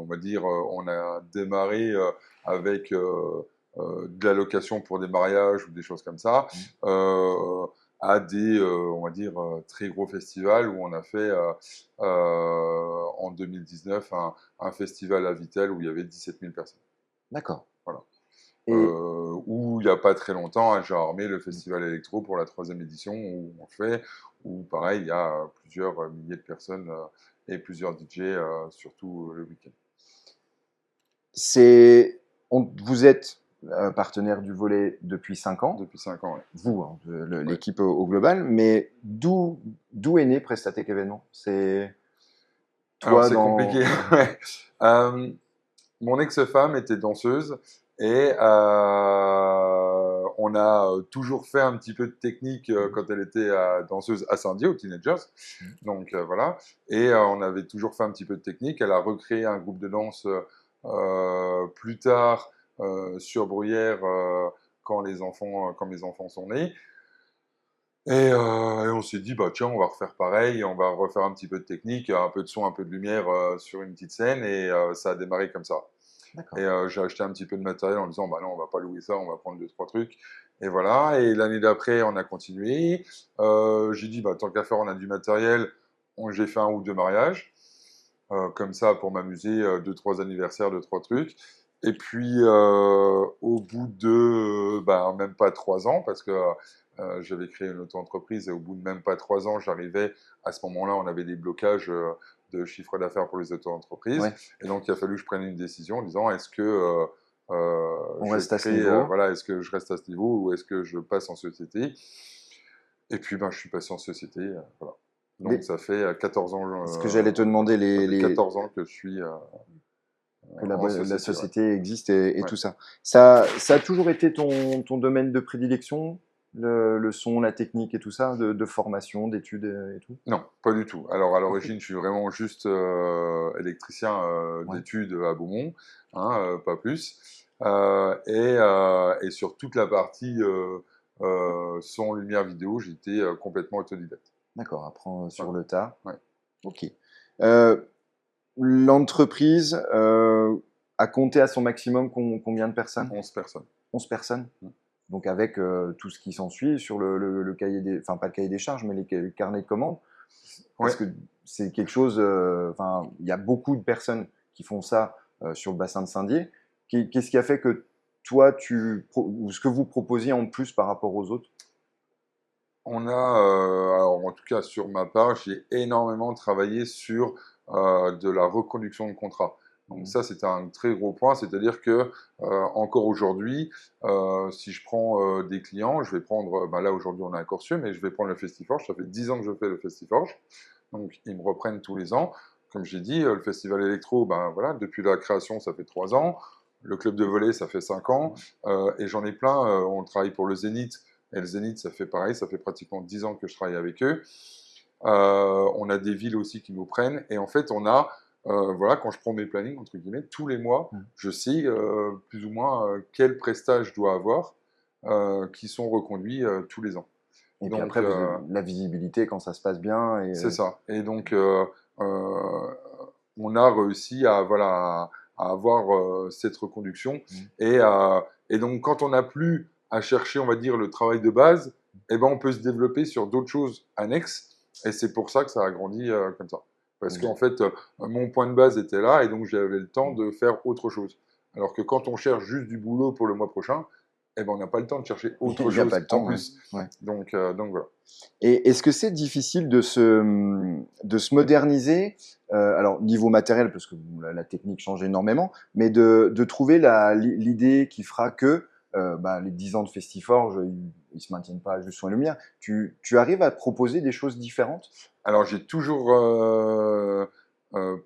va dire, on a démarré avec de la location pour des mariages ou des choses comme ça, à des, on va dire, très gros festivals où on a fait en 2019 un festival à Vittel où il y avait 17 000 personnes. D'accord. Voilà. Ou il n'y a pas très longtemps, à Gérardmer, le festival électro pour la 3e édition, où on fait, où pareil, il y a plusieurs milliers de personnes et plusieurs DJ, surtout le week-end. Vous êtes partenaire du volley depuis 5 ans. Depuis 5 ans, oui. Vous, hein, l'équipe au global, mais d'où est né Prestatec Événements? C'est toi c'est compliqué. Mon ex-femme était danseuse et on a toujours fait un petit peu de technique quand elle était danseuse à Saint-Dié, aux Teenagers. Donc voilà. Et on avait toujours fait un petit peu de technique. Elle a recréé un groupe de danse plus tard sur Bruyères quand mes enfants sont nés. Et on s'est dit, bah tiens, on va refaire pareil, on va refaire un petit peu de technique, un peu de son, un peu de lumière sur une petite scène, et ça a démarré comme ça. Et j'ai acheté un petit peu de matériel en disant, bah non, on va pas louer ça, on va prendre 2-3 trucs. Et voilà, et l'année d'après, on a continué. J'ai dit, bah tant qu'à faire, on a du matériel, j'ai fait 1 ou 2 mariages, comme ça, pour m'amuser, 2-3 anniversaires, 2-3 trucs. Et puis, au bout de même pas 3 ans, parce que j'avais créé une auto-entreprise, et au bout de même pas 3 ans, j'arrivais, à ce moment-là, on avait des blocages de chiffre d'affaires pour les auto-entreprises. Ouais. Et donc, il a fallu que je prenne une décision en disant, est-ce que on reste à ce niveau voilà, est-ce que je reste à ce niveau ou est-ce que je passe en société? Et puis, je suis passé en société. Voilà. Donc, ça fait 14 ans. Ce que j'allais te demander, ça fait 14 ans que je suis que la société ouais. existe et Ouais. tout ça. Ça a toujours été ton domaine de prédilection, le son, la technique et tout ça, de formation, d'études et tout? Non, pas du tout. Alors, à l'origine, je suis vraiment juste électricien d'études à Beaumont, hein, pas plus. Et sur toute la partie son, lumière, vidéo, j'étais complètement autodidacte. D'accord, apprends sur le tas. Ouais. Ok. L'entreprise a compté à son maximum combien de personnes? 11 personnes. 11 personnes. Mm. Donc avec tout ce qui s'ensuit sur le cahier des, enfin pas le cahier des charges, mais les carnets de commandes. Parce que c'est quelque chose, il y a beaucoup de personnes qui font ça sur le bassin de Saint-Dié. Qu'est-ce qui a fait que toi, ou ce que vous proposiez en plus par rapport aux autres? On a, alors en tout cas sur ma part, j'ai énormément travaillé sur de la reconduction de contrat. Donc ça, c'était un très gros point, c'est-à-dire que encore aujourd'hui, si je prends des clients, je vais prendre, là aujourd'hui on est à Corsieux, mais je vais prendre le Festiforge, ça fait 10 ans que je fais le Festiforge, donc ils me reprennent tous les ans. Comme j'ai dit, le festival électro, voilà, depuis la création, ça fait 3 ans, le club de volley, ça fait 5 ans, et j'en ai plein, on travaille pour le Zénith, et le Zénith, ça fait pareil, ça fait pratiquement 10 ans que je travaille avec eux. On a des villes aussi qui nous prennent. Et en fait, on a, voilà, quand je prends mes plannings, entre guillemets, tous les mois, je sais plus ou moins quel prestat je dois avoir, qui sont reconduits tous les ans. Et donc, puis après, vous avez la visibilité quand ça se passe bien. C'est ça. Et donc, on a réussi à, voilà, à avoir cette reconduction. Et donc, quand on n'a plus à chercher, on va dire, le travail de base, on peut se développer sur d'autres choses annexes. Et c'est pour ça que ça a grandi comme ça. Parce qu'en fait, mon point de base était là et donc j'avais le temps de faire autre chose. Alors que quand on cherche juste du boulot pour le mois prochain, on n'a pas le temps de chercher autre chose en plus. Ouais. Donc voilà. Et est-ce que c'est difficile de se moderniser, alors niveau matériel, parce que la technique change énormément, mais de trouver l'idée qui fera que les 10 ans de Festiforge, ils se maintiennent pas juste sur la lumière. Tu arrives à proposer des choses différentes? Alors j'ai toujours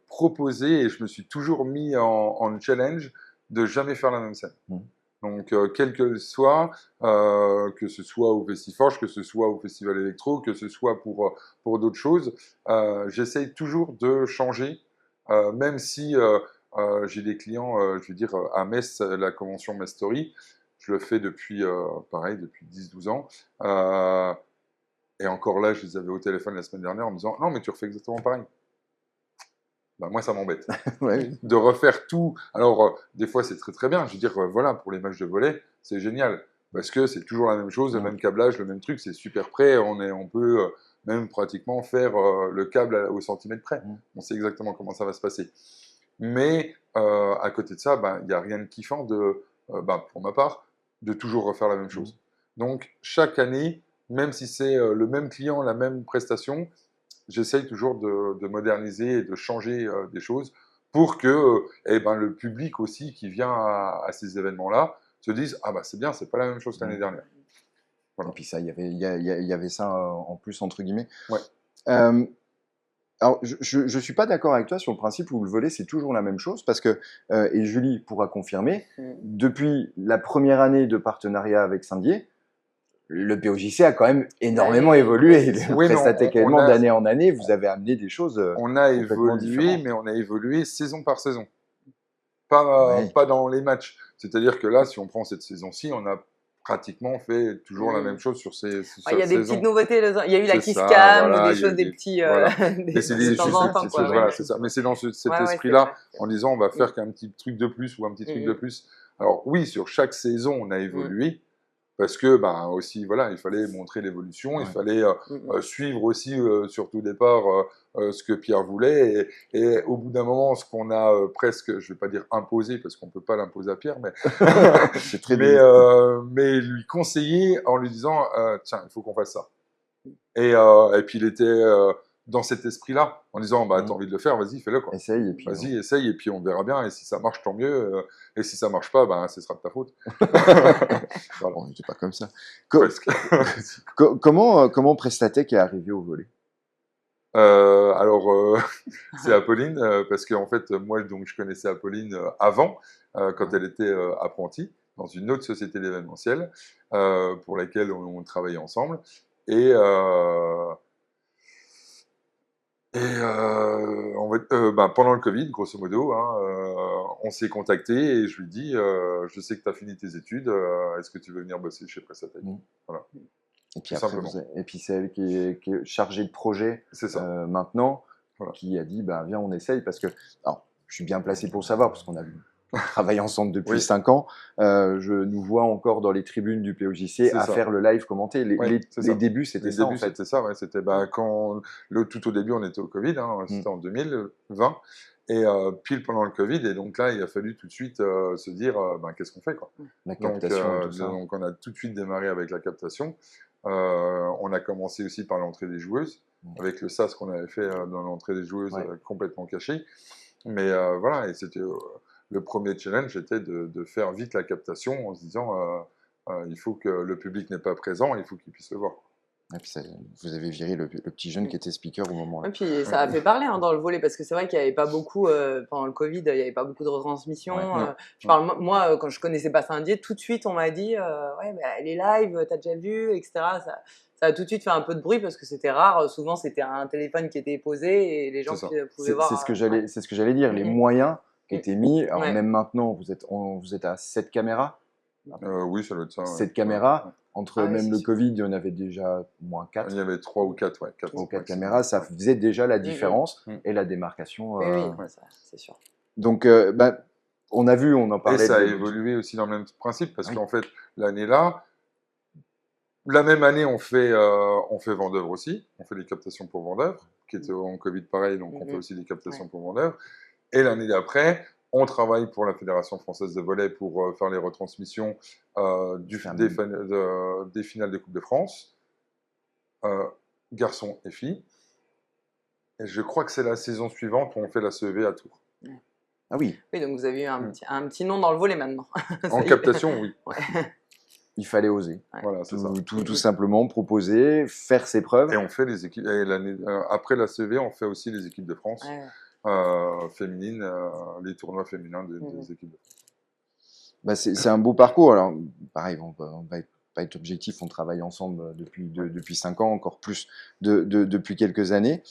proposé et je me suis toujours mis en challenge de jamais faire la même scène. Donc, quel que soit, que ce soit au Festiforge, que ce soit au Festival Électro, que ce soit pour d'autres choses, j'essaye toujours de changer, même si j'ai des clients, je veux dire, à Metz, la convention Metz Story, je le fais depuis, pareil, depuis 10-12 ans. Et encore là, je les avais au téléphone la semaine dernière en me disant « Non, mais tu refais exactement pareil ». Moi, ça m'embête. Ouais. De refaire tout. Alors, des fois, c'est très très bien. Je veux dire, voilà, pour les matchs de volley, c'est génial. Parce que c'est toujours la même chose, le même câblage, le même truc, c'est super près. On peut même pratiquement faire le câble au centimètre près. On sait exactement comment ça va se passer. Mais à côté de ça, il n'y a rien de kiffant de pour ma part, de toujours refaire la même chose. Donc, chaque année, même si c'est le même client, la même prestation, j'essaye toujours de moderniser et de changer des choses pour que le public aussi qui vient à ces événements-là se dise « Ah bah c'est bien, c'est pas la même chose que l'année dernière. » Et puis ça, il y avait ça en plus, entre guillemets. Ouais. Alors, je suis pas d'accord avec toi sur le principe où le volley, c'est toujours la même chose, parce que, et Julie pourra confirmer, depuis la première année de partenariat avec Saint-Dié, le POJC a quand même énormément évolué. Le Oui, mais Prestatec également, d'année en année, vous avez amené des choses on a complètement évolué, différentes. mais on a évolué saison par saison. Pas dans les matchs. C'est-à-dire que là, si on prend cette saison-ci, on a pratiquement fait toujours la même chose sur ces il y a des saisons. petites nouveautés. Il y a eu la C'est Kiss ça, Cam voilà, ou des il y a choses, des petits voilà. Mais des- c'est de temps en temps. Quoi, voilà, c'est ça. Mais c'est dans cet Ouais, esprit-là, c'est en disant on va faire qu'un petit truc de plus ou un petit truc de Mm. plus. Alors oui, sur chaque saison, on a évolué. Parce que, aussi, voilà, il fallait montrer l'évolution, il fallait suivre aussi, surtout au départ, ce que Pierre voulait. Et au bout d'un moment, ce qu'on a presque, je ne vais pas dire imposé, parce qu'on ne peut pas l'imposer à Pierre, mais, C'est très mais lui conseiller en lui disant tiens, il faut qu'on fasse ça. Et puis il était dans cet esprit-là, en disant t'as envie de le faire, vas-y, fais-le. Quoi. Essaye, et puis. Vas-y, essaye, et puis on verra bien. Et si ça marche, tant mieux. Et si ça marche pas, ce sera de ta faute. Voilà. On n'était pas comme ça. Presque. Comment Prestatec est arrivé au volley? C'est Apolline, parce qu'en fait, moi, donc, je connaissais Apolline avant, quand elle était apprentie dans une autre société d'événementiel pour laquelle on travaillait ensemble. Et pendant le Covid, grosso modo, on s'est contacté et je lui dis je sais que tu as fini tes études, est-ce que tu veux venir bosser chez Prestatec? Voilà. Et puis après, et puis c'est elle qui est chargée de projet maintenant, qui a dit viens, on essaye, parce que alors, je suis bien placé pour le savoir, parce qu'on a travaillé ensemble depuis 5 ans. Je nous vois encore dans les tribunes du POJC à faire le live commenté. Les débuts, c'était ça, en fait. C'était ça, ouais. C'était quand tout au début, on était au Covid, c'était en 2020, et pile pendant le Covid, et donc là, il a fallu tout de suite se dire qu'est-ce qu'on fait, quoi. La captation, tout ça. Donc on a tout de suite démarré avec la captation. On a commencé aussi par l'entrée des joueuses, avec le SAS qu'on avait fait dans l'entrée des joueuses complètement caché. Mais voilà, et c'était le premier challenge était de faire vite la captation en se disant il faut que le public n'est pas présent, il faut qu'il puisse le voir. Et puis vous avez viré le petit jeune qui était speaker au moment-là. Et puis ça a fait parler dans le volley, parce que c'est vrai qu'il n'y avait pas beaucoup, pendant le Covid, il n'y avait pas beaucoup de retransmissions. Moi, quand je connaissais pas Saint-Dié, tout de suite on m'a dit elle est live, t'as déjà vu, etc. Ça a tout de suite fait un peu de bruit, parce que c'était rare. Souvent c'était un téléphone qui était posé et les gens pouvaient voir. C'est ce que j'allais dire, les moyens qui étaient mis. Alors même maintenant, vous êtes à 7 caméras. Oui, ça doit être ça. 7 caméras. Entre le Covid, il y en avait déjà moins 4. Il y avait 3 ou 4, 4 ou 4 caméras, ça faisait déjà la différence et la démarcation. Oui, c'est sûr. Donc, on a vu, on en parlait. Et ça a évolué aussi dans le même principe, parce qu'en fait, l'année-là, la même année, on fait Vendeuvre aussi. On fait des captations pour Vendeuvre, qui était en Covid pareil, donc on fait aussi des captations pour Vendeuvre. Et l'année d'après, on travaille pour la Fédération française de volley pour faire les retransmissions des finales de Coupe de France, garçons et filles. Et je crois que c'est la saison suivante où on fait la CEV à Tours. Ah oui. Oui, donc vous avez eu un petit nom dans le volley maintenant. En captation, oui. Il fallait oser. Voilà, c'est ça. Tout simplement proposer, faire ses preuves. Et on fait les équipes. Et après la CEV, on fait aussi les équipes de France féminines, les tournois féminins des équipes de France. C'est un beau parcours. Alors, pareil, on va pas être objectif, on travaille ensemble depuis 5 ans, encore plus depuis quelques années.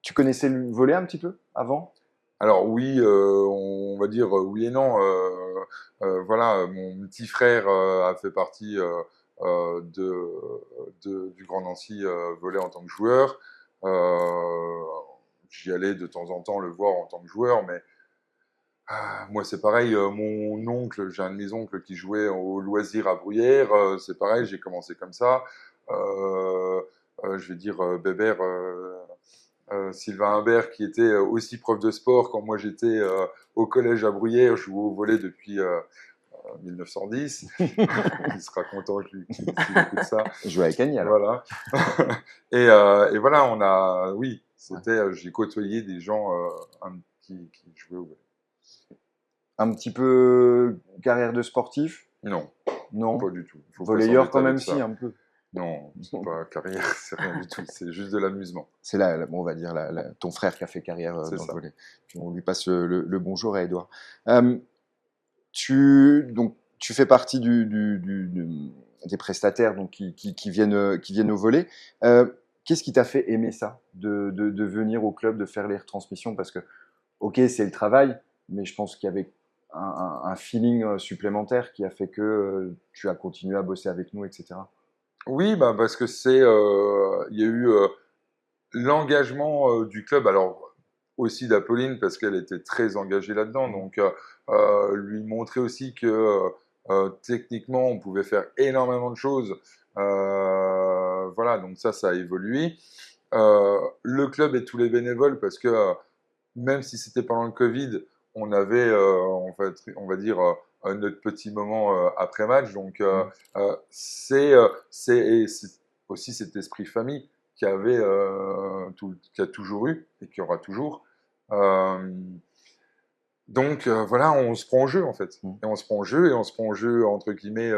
Tu connaissais le volley un petit peu avant? Alors oui, on va dire oui et non. Voilà, mon petit frère a fait partie du Grand Nancy volley en tant que joueur. J'y allais de temps en temps le voir en tant que joueur, mais moi c'est pareil. Mon oncle, j'ai un de mes oncles qui jouait au loisir à Bruyères. C'est pareil, j'ai commencé comme ça. Je vais dire Bébert. Sylvain Humbert, qui était aussi prof de sport quand moi j'étais au collège à Bruyères, je jouais au volley depuis 1910. Il sera content s'il écoute ça. Jouer avec Annie, alors. Voilà. Et voilà, oui, j'ai côtoyé des gens qui jouaient au volley. Un petit peu carrière de sportif? Non, Non. pas du tout. Volleyeur quand même, si, un peu. Non, c'est pas carrière, c'est rien du tout. C'est juste de l'amusement. C'est bon, on va dire ton frère qui a fait carrière dans le volley. On lui passe le bonjour à Edouard. Tu fais partie des prestataires donc, qui viennent au volley. Qu'est-ce qui t'a fait aimer ça, de venir au club, de faire les retransmissions? Parce que, ok, c'est le travail, mais je pense qu'il y avait un feeling supplémentaire qui a fait que tu as continué à bosser avec nous, etc. Oui, parce que il y a eu l'engagement du club, alors aussi d'Apolline, parce qu'elle était très engagée là-dedans, donc lui montrer aussi que techniquement, on pouvait faire énormément de choses. Voilà, donc ça a évolué. Le club et tous les bénévoles, parce que même si c'était pendant le Covid, on avait, on va dire, notre petit moment après-match. Donc, c'est aussi cet esprit famille qui a toujours eu et qui aura toujours. Donc, voilà, on se prend au jeu, en fait. Et on se prend au jeu, entre guillemets,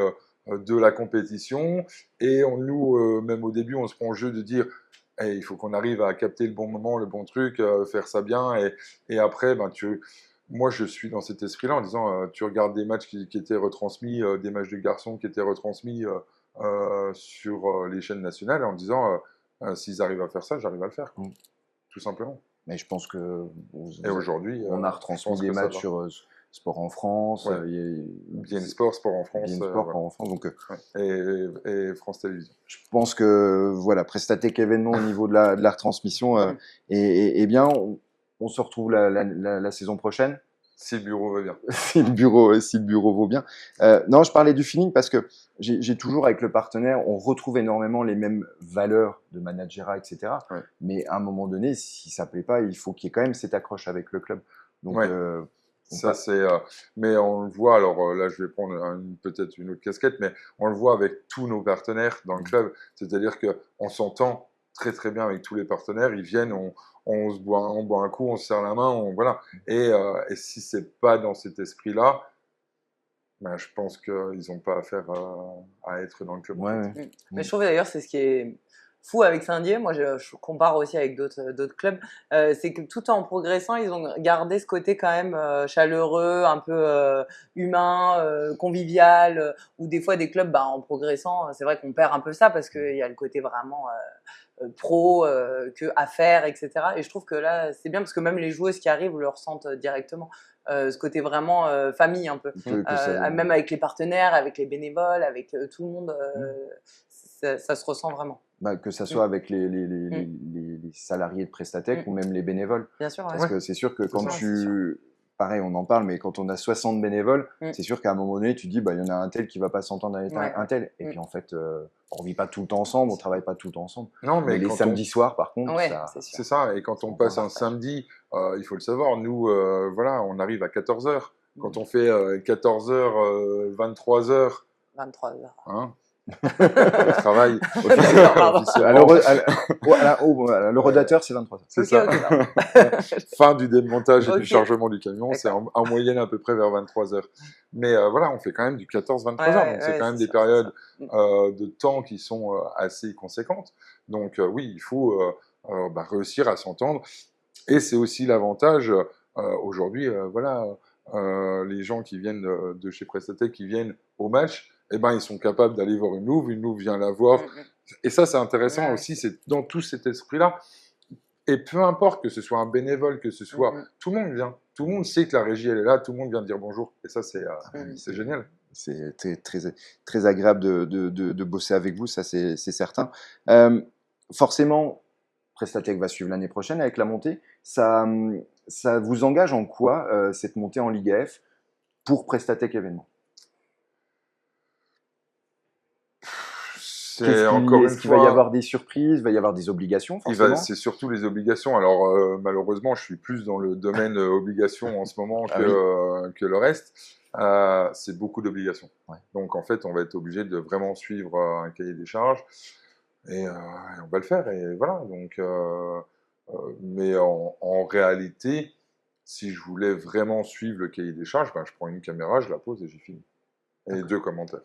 de la compétition. Et nous, même au début, on se prend au jeu de dire il faut qu'on arrive à capter le bon moment, le bon truc, faire ça bien. Et après, moi, je suis dans cet esprit-là en disant tu regardes des matchs qui étaient retransmis, des matchs de garçons qui étaient retransmis sur les chaînes nationales, en disant s'ils arrivent à faire ça, j'arrive à le faire. Tout simplement. Mais je pense que et aujourd'hui, on a retransmis des matchs sur Sport en France, Bien Sport, Sport en France, Sport en France, donc et France Télévisions. Je pense que voilà, Prestatec événement au niveau de la retransmission est bien. On se retrouve la saison prochaine. Si le bureau va bien. si le bureau vaut bien. Non, je parlais du feeling parce que j'ai toujours avec le partenaire, on retrouve énormément les mêmes valeurs de managerat, etc. Ouais. Mais à un moment donné, si ça plaît pas, il faut qu'il y ait quand même cette accroche avec le club. Donc, ça c'est. Mais on le voit. Alors là, je vais prendre peut-être une autre casquette, mais on le voit avec tous nos partenaires dans le club. C'est-à-dire que on s'entend très très bien avec tous les partenaires. Ils viennent, on boit un coup, on se serre la main, voilà. Et si c'est pas dans cet esprit-là, je pense qu'ils n'ont pas affaire à être dans le club. Ouais. Mais je trouve d'ailleurs c'est ce qui est fou avec Saint-Dié. Moi, je compare aussi avec d'autres clubs. C'est que tout en progressant, ils ont gardé ce côté quand même chaleureux, un peu humain, convivial. Ou des fois des clubs, en progressant, c'est vrai qu'on perd un peu ça parce qu'il y a le côté vraiment pro, que affaires, etc. Et je trouve que là, c'est bien parce que même les joueuses qui arrivent le ressentent directement. Ce côté vraiment famille un peu. Même avec les partenaires, avec les bénévoles, avec tout le monde, ça se ressent vraiment. Que ça soit avec les salariés de Prestatec ou même les bénévoles. Bien sûr, Parce que c'est sûr que quand pareil, on en parle, mais quand on a 60 bénévoles, c'est sûr qu'à un moment donné, tu dis, il y en a un tel qui va pas s'entendre avec un tel. Et puis en fait, on vit pas tout le temps ensemble, on travaille pas tout le temps ensemble. Non, mais les samedis soirs, par contre, c'est ça. Et quand on passe un samedi, il faut le savoir, nous, voilà, on arrive à 14h. Quand on fait 14h, 23h. 23h. Hein, le travail. Le rodateur, c'est 23h. C'est ça. Fin du démontage et du chargement du camion, c'est en moyenne à peu près vers 23h. Mais voilà, on fait quand même du 14-23h. Donc c'est quand même des périodes de temps qui sont assez conséquentes. Donc oui, il faut réussir à s'entendre. Et c'est aussi l'avantage aujourd'hui, voilà, les gens qui viennent de chez Prestatec, qui viennent au match, ils sont capables d'aller voir une louve vient la voir. Et ça, c'est intéressant aussi, c'est dans tout cet esprit-là. Et peu importe que ce soit un bénévole, que ce soit... Tout le monde vient. Tout le monde sait que la régie, elle est là, tout le monde vient dire bonjour. Et ça, c'est génial. C'est très, très agréable de bosser avec vous, ça c'est certain. Forcément, Prestatec va suivre l'année prochaine avec la montée. Ça vous engage en quoi, cette montée en Ligue AF pour Prestatec événement? C'est encore une Est-ce qu'il va y fois, avoir des surprises? Il va y avoir des obligations, forcément? c'est surtout les obligations. Alors, malheureusement, je suis plus dans le domaine obligations en ce moment Ah oui. que le reste. C'est beaucoup d'obligations. Ouais. Donc, en fait, on va être obligé de vraiment suivre un cahier des charges et on va le faire. Et voilà. Donc, mais en réalité, si je voulais vraiment suivre le cahier des charges, ben, je prends une caméra, je la pose et j'y filme. Et D'accord. 2 commentaires. 2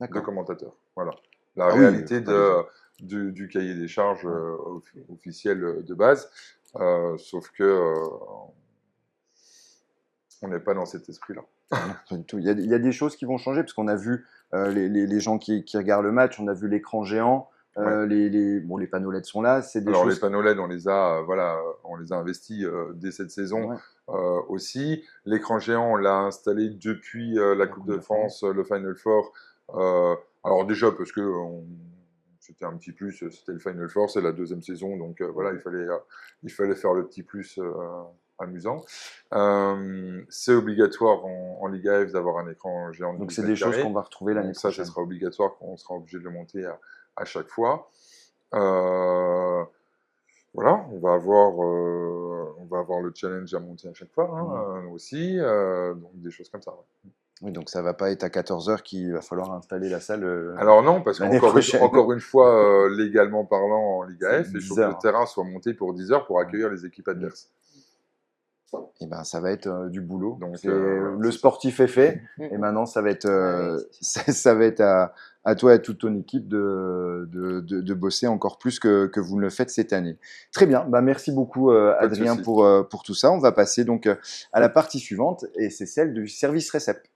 D'accord. commentateurs. Voilà. La Ah oui, réalité faut pas du cahier des charges Ouais. officiel de base. Sauf que on n'est pas dans cet esprit-là. Pas du tout. Il y a des choses qui vont changer, parce qu'on a vu les gens qui regardent le match, on a vu l'écran géant, Ouais. bon, les panneaux LED sont là, c'est des Alors les choses... panneaux LED, on les a, voilà, on les a investis dès cette saison Ouais. aussi. L'écran géant, on l'a installé depuis la Coupe de France, le Final Four. Alors déjà parce que c'était un petit plus, c'était le Final Four, c'est la 2e saison, donc voilà, il fallait faire le petit plus amusant. C'est obligatoire en Liga F d'avoir un écran géant de Donc 12 c'est des mètres choses carrés. qu'on va retrouver l'année Donc ça, prochaine. ce sera obligatoire, qu'on sera obligé de le monter à chaque fois. Voilà, on va avoir le challenge à monter à chaque fois aussi, donc des choses comme ça. Ouais. Oui, donc ça va pas être à 14h qu'il va falloir installer la salle Alors non, parce l'année qu'encore prochaine. encore une fois, légalement parlant en Liga C'est F, il faut 10 que le heures. terrain soit monté pour 10 heures pour accueillir les équipes adverses. Et ben ça va être du boulot. Donc, Le sportif est fait, et maintenant ça va être, Ouais, ça va être à toi et à toute ton équipe de bosser encore plus que vous ne le faites cette année. Très bien, bah, merci beaucoup de Adrien souci. pour tout ça. On va passer donc à la partie suivante, et c'est celle du service récep.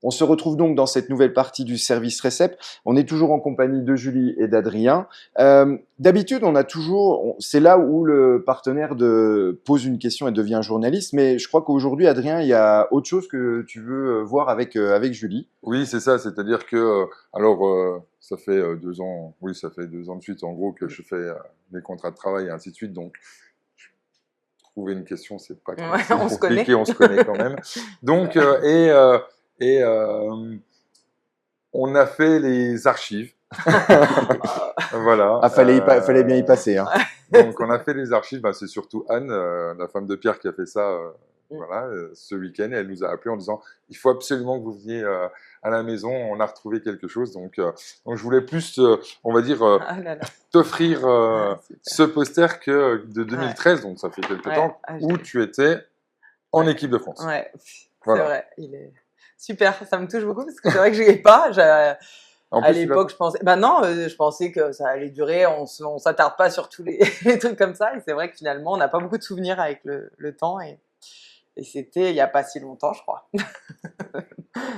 On se retrouve donc dans cette nouvelle partie du service récep. On est toujours en compagnie de Julie et d'Adrien. D'habitude, c'est là où le partenaire pose une question et devient journaliste. Mais je crois qu'aujourd'hui, Adrien, il y a autre chose que tu veux voir avec Julie. Oui, c'est ça, c'est-à-dire que, ça fait 2 ans, oui, ça fait 2 ans de suite, en gros, que je fais mes contrats de travail et ainsi de suite, donc trouver une question, c'est pas Ouais, c'est on se compliqué, connaît. on se connaît quand même. Donc, on a fait les archives. Voilà. Fallait bien y passer. Hein. Donc, on a fait les archives. Ben, c'est surtout Anne, la femme de Pierre, qui a fait ça. Voilà, ce week-end, et elle nous a appelé en disant il faut absolument que vous veniez à la maison, on a retrouvé quelque chose. Donc je voulais plus, on va dire, Ah là là. t'offrir Super. ce poster de 2013, donc ça fait quelque temps, où tu étais en équipe de France. Ouais, Voilà. c'est vrai. Il est super. Ça me touche beaucoup parce que c'est vrai que je n'y ai pas. En À plus, l'époque, je pensais. Bah non, je pensais que ça allait durer. On s'attarde pas sur tous les trucs comme ça. Et c'est vrai que finalement, on n'a pas beaucoup de souvenirs avec le temps. Et c'était il n'y a pas si longtemps, je crois.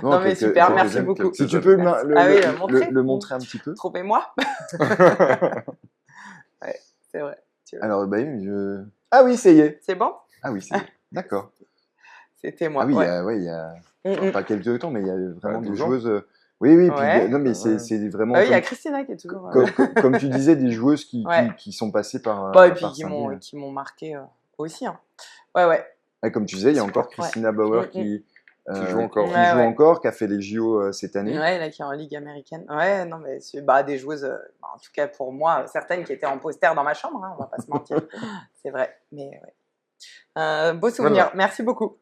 Non, mais super, merci beaucoup. Si tu peux montrer. le montrer un petit peu. Trouvez-moi. Ouais, c'est vrai. Alors, bah, ah oui, ça y est. C'est bon? Ah oui, c'est d'accord. C'était moi. Ah oui, ouais. il y a pas quelques temps, mais il y a vraiment des 12 ans. joueuses. Oui, Ouais. puis, non, mais c'est vraiment. Ah oui, il y a Christina qui est toujours. Comme tu disais, des joueuses Ouais. qui sont passées par. Bah, et puis par qui Saint-Denis. m'ont marqué aussi. Hein. Ouais. Et comme tu disais, il y a encore Super, Christina Bauer qui joue encore. joue encore, qui a fait les JO cette année. Ouais, là, qui est en Ligue américaine. Ouais, non, mais c'est des joueuses, en tout cas pour moi, certaines qui étaient en poster dans ma chambre, hein, on va pas se mentir. C'est vrai, mais ouais. Beau souvenir, Voilà. merci beaucoup.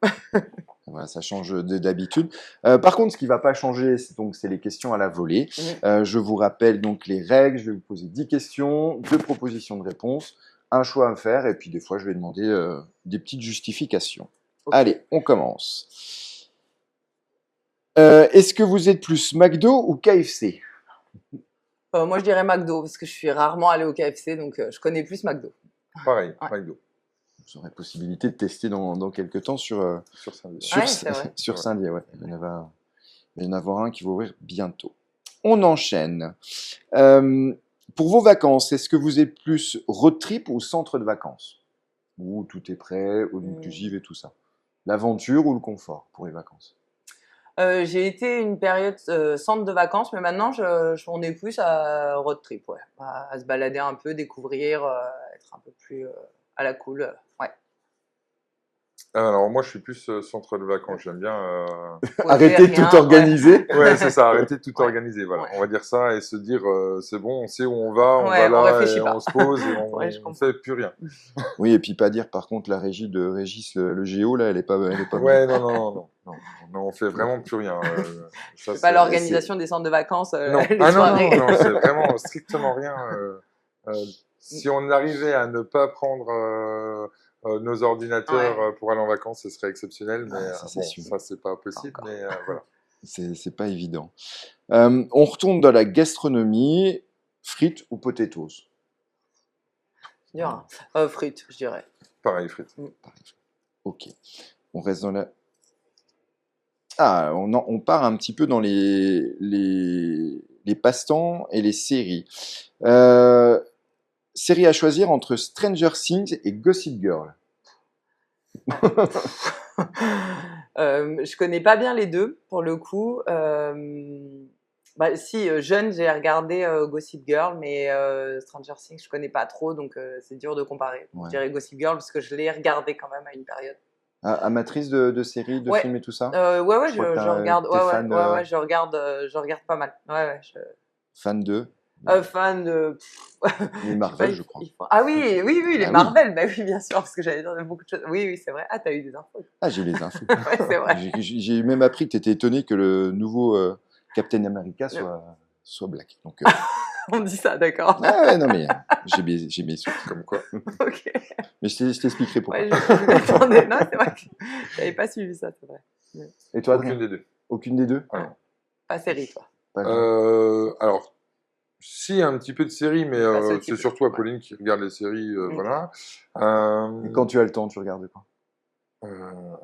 Voilà, ça change d'habitude. Par contre, ce qui ne va pas changer, c'est les questions à la volée. Je vous rappelle donc les règles. Je vais vous poser 10 questions, 2 propositions de réponse, un choix à faire, et puis des fois, je vais demander des petites justifications. Okay. Allez, on commence. Est-ce que vous êtes plus McDo ou KFC? Moi, je dirais McDo, parce que je suis rarement allée au KFC, donc je connais plus McDo. Pareil, McDo. Vous aurez possibilité de tester dans quelques temps sur Saint-Dié. Sur Saint-Dié, ouais. Il va y en avoir un qui va ouvrir bientôt. On enchaîne. Pour vos vacances, est-ce que vous êtes plus road trip ou centre de vacances? Où tout est prêt, all inclusive et tout ça. L'aventure ou le confort pour les vacances? J'ai été une période centre de vacances, mais maintenant on est plus à road trip, ouais. À se balader un peu, découvrir, être un peu plus à la cool, ouais. Alors moi, je suis plus centre de vacances. J'aime bien. Poser Arrêtez de rien, tout organiser. Ouais, c'est ça. Arrêter de tout Ouais. organiser. Voilà, Ouais. on va dire ça et se dire c'est bon, on sait où on va Ouais, on là réfléchit et pas. on se pose et on, Ouais, je on comprends. fait plus rien. Oui, et puis pas dire par contre la régie de Régis, le Géo, là, elle est pas bien. Ouais, non, on fait vraiment plus rien. Ça, C'est pas c'est... l'organisation des centres de vacances, Non, les ah soirées. non, c'est vraiment strictement rien. Si on arrivait à ne pas prendre nos ordinateurs Ouais. pour aller en vacances, ce serait exceptionnel, mais Ça, c'est bon, sûr. ça, c'est pas possible, encore. mais voilà. C'est pas évident. On retourne dans la gastronomie. Frites ou potatoes? Dur, hein. Frites, je dirais. Pareil, frites. Ok. On reste dans la. Ah, on part un petit peu dans les passe-temps et les séries. Série à choisir entre Stranger Things et Gossip Girl. Je connais pas bien les deux, pour le coup. Bah, si, jeune, j'ai regardé Gossip Girl, mais Stranger Things, je connais pas trop, donc c'est dur de comparer. Ouais. Je dirais Gossip Girl, parce que je l'ai regardé quand même à une période. Amatrice de séries, de Ouais. films et tout ça? Ouais, Je crois que je regarde. t'es Ouais, fan, je regarde pas mal. Ouais, fan de fan de. les Je sais Marvel, pas, je crois. Ah oui, les Ah oui. Marvel, bah oui, bien sûr, parce que j'allais dire beaucoup de choses. Oui, c'est vrai. Ah, t'as eu des infos. Ah, j'ai eu les infos. Ouais, c'est vrai. J'ai même appris que tu étais étonné que le nouveau Captain America soit black. Donc, On dit ça, d'accord. ah ouais, non, mais j'ai mes sources. Comme quoi. Ok. Mais je t'expliquerai pourquoi. Ouais, je m'attendais. Non, c'est vrai que j'avais pas suivi ça, c'est vrai. Et toi, Aucune Adrien? des deux. Aucune des deux? Ah non. Pas série, toi. Pas grave. Alors, si, un petit peu de séries, mais Pas ce c'est type-là. surtout Apolline qui regarde les séries, Ok. voilà. Et quand tu as le temps, tu regardes quoi? Euh,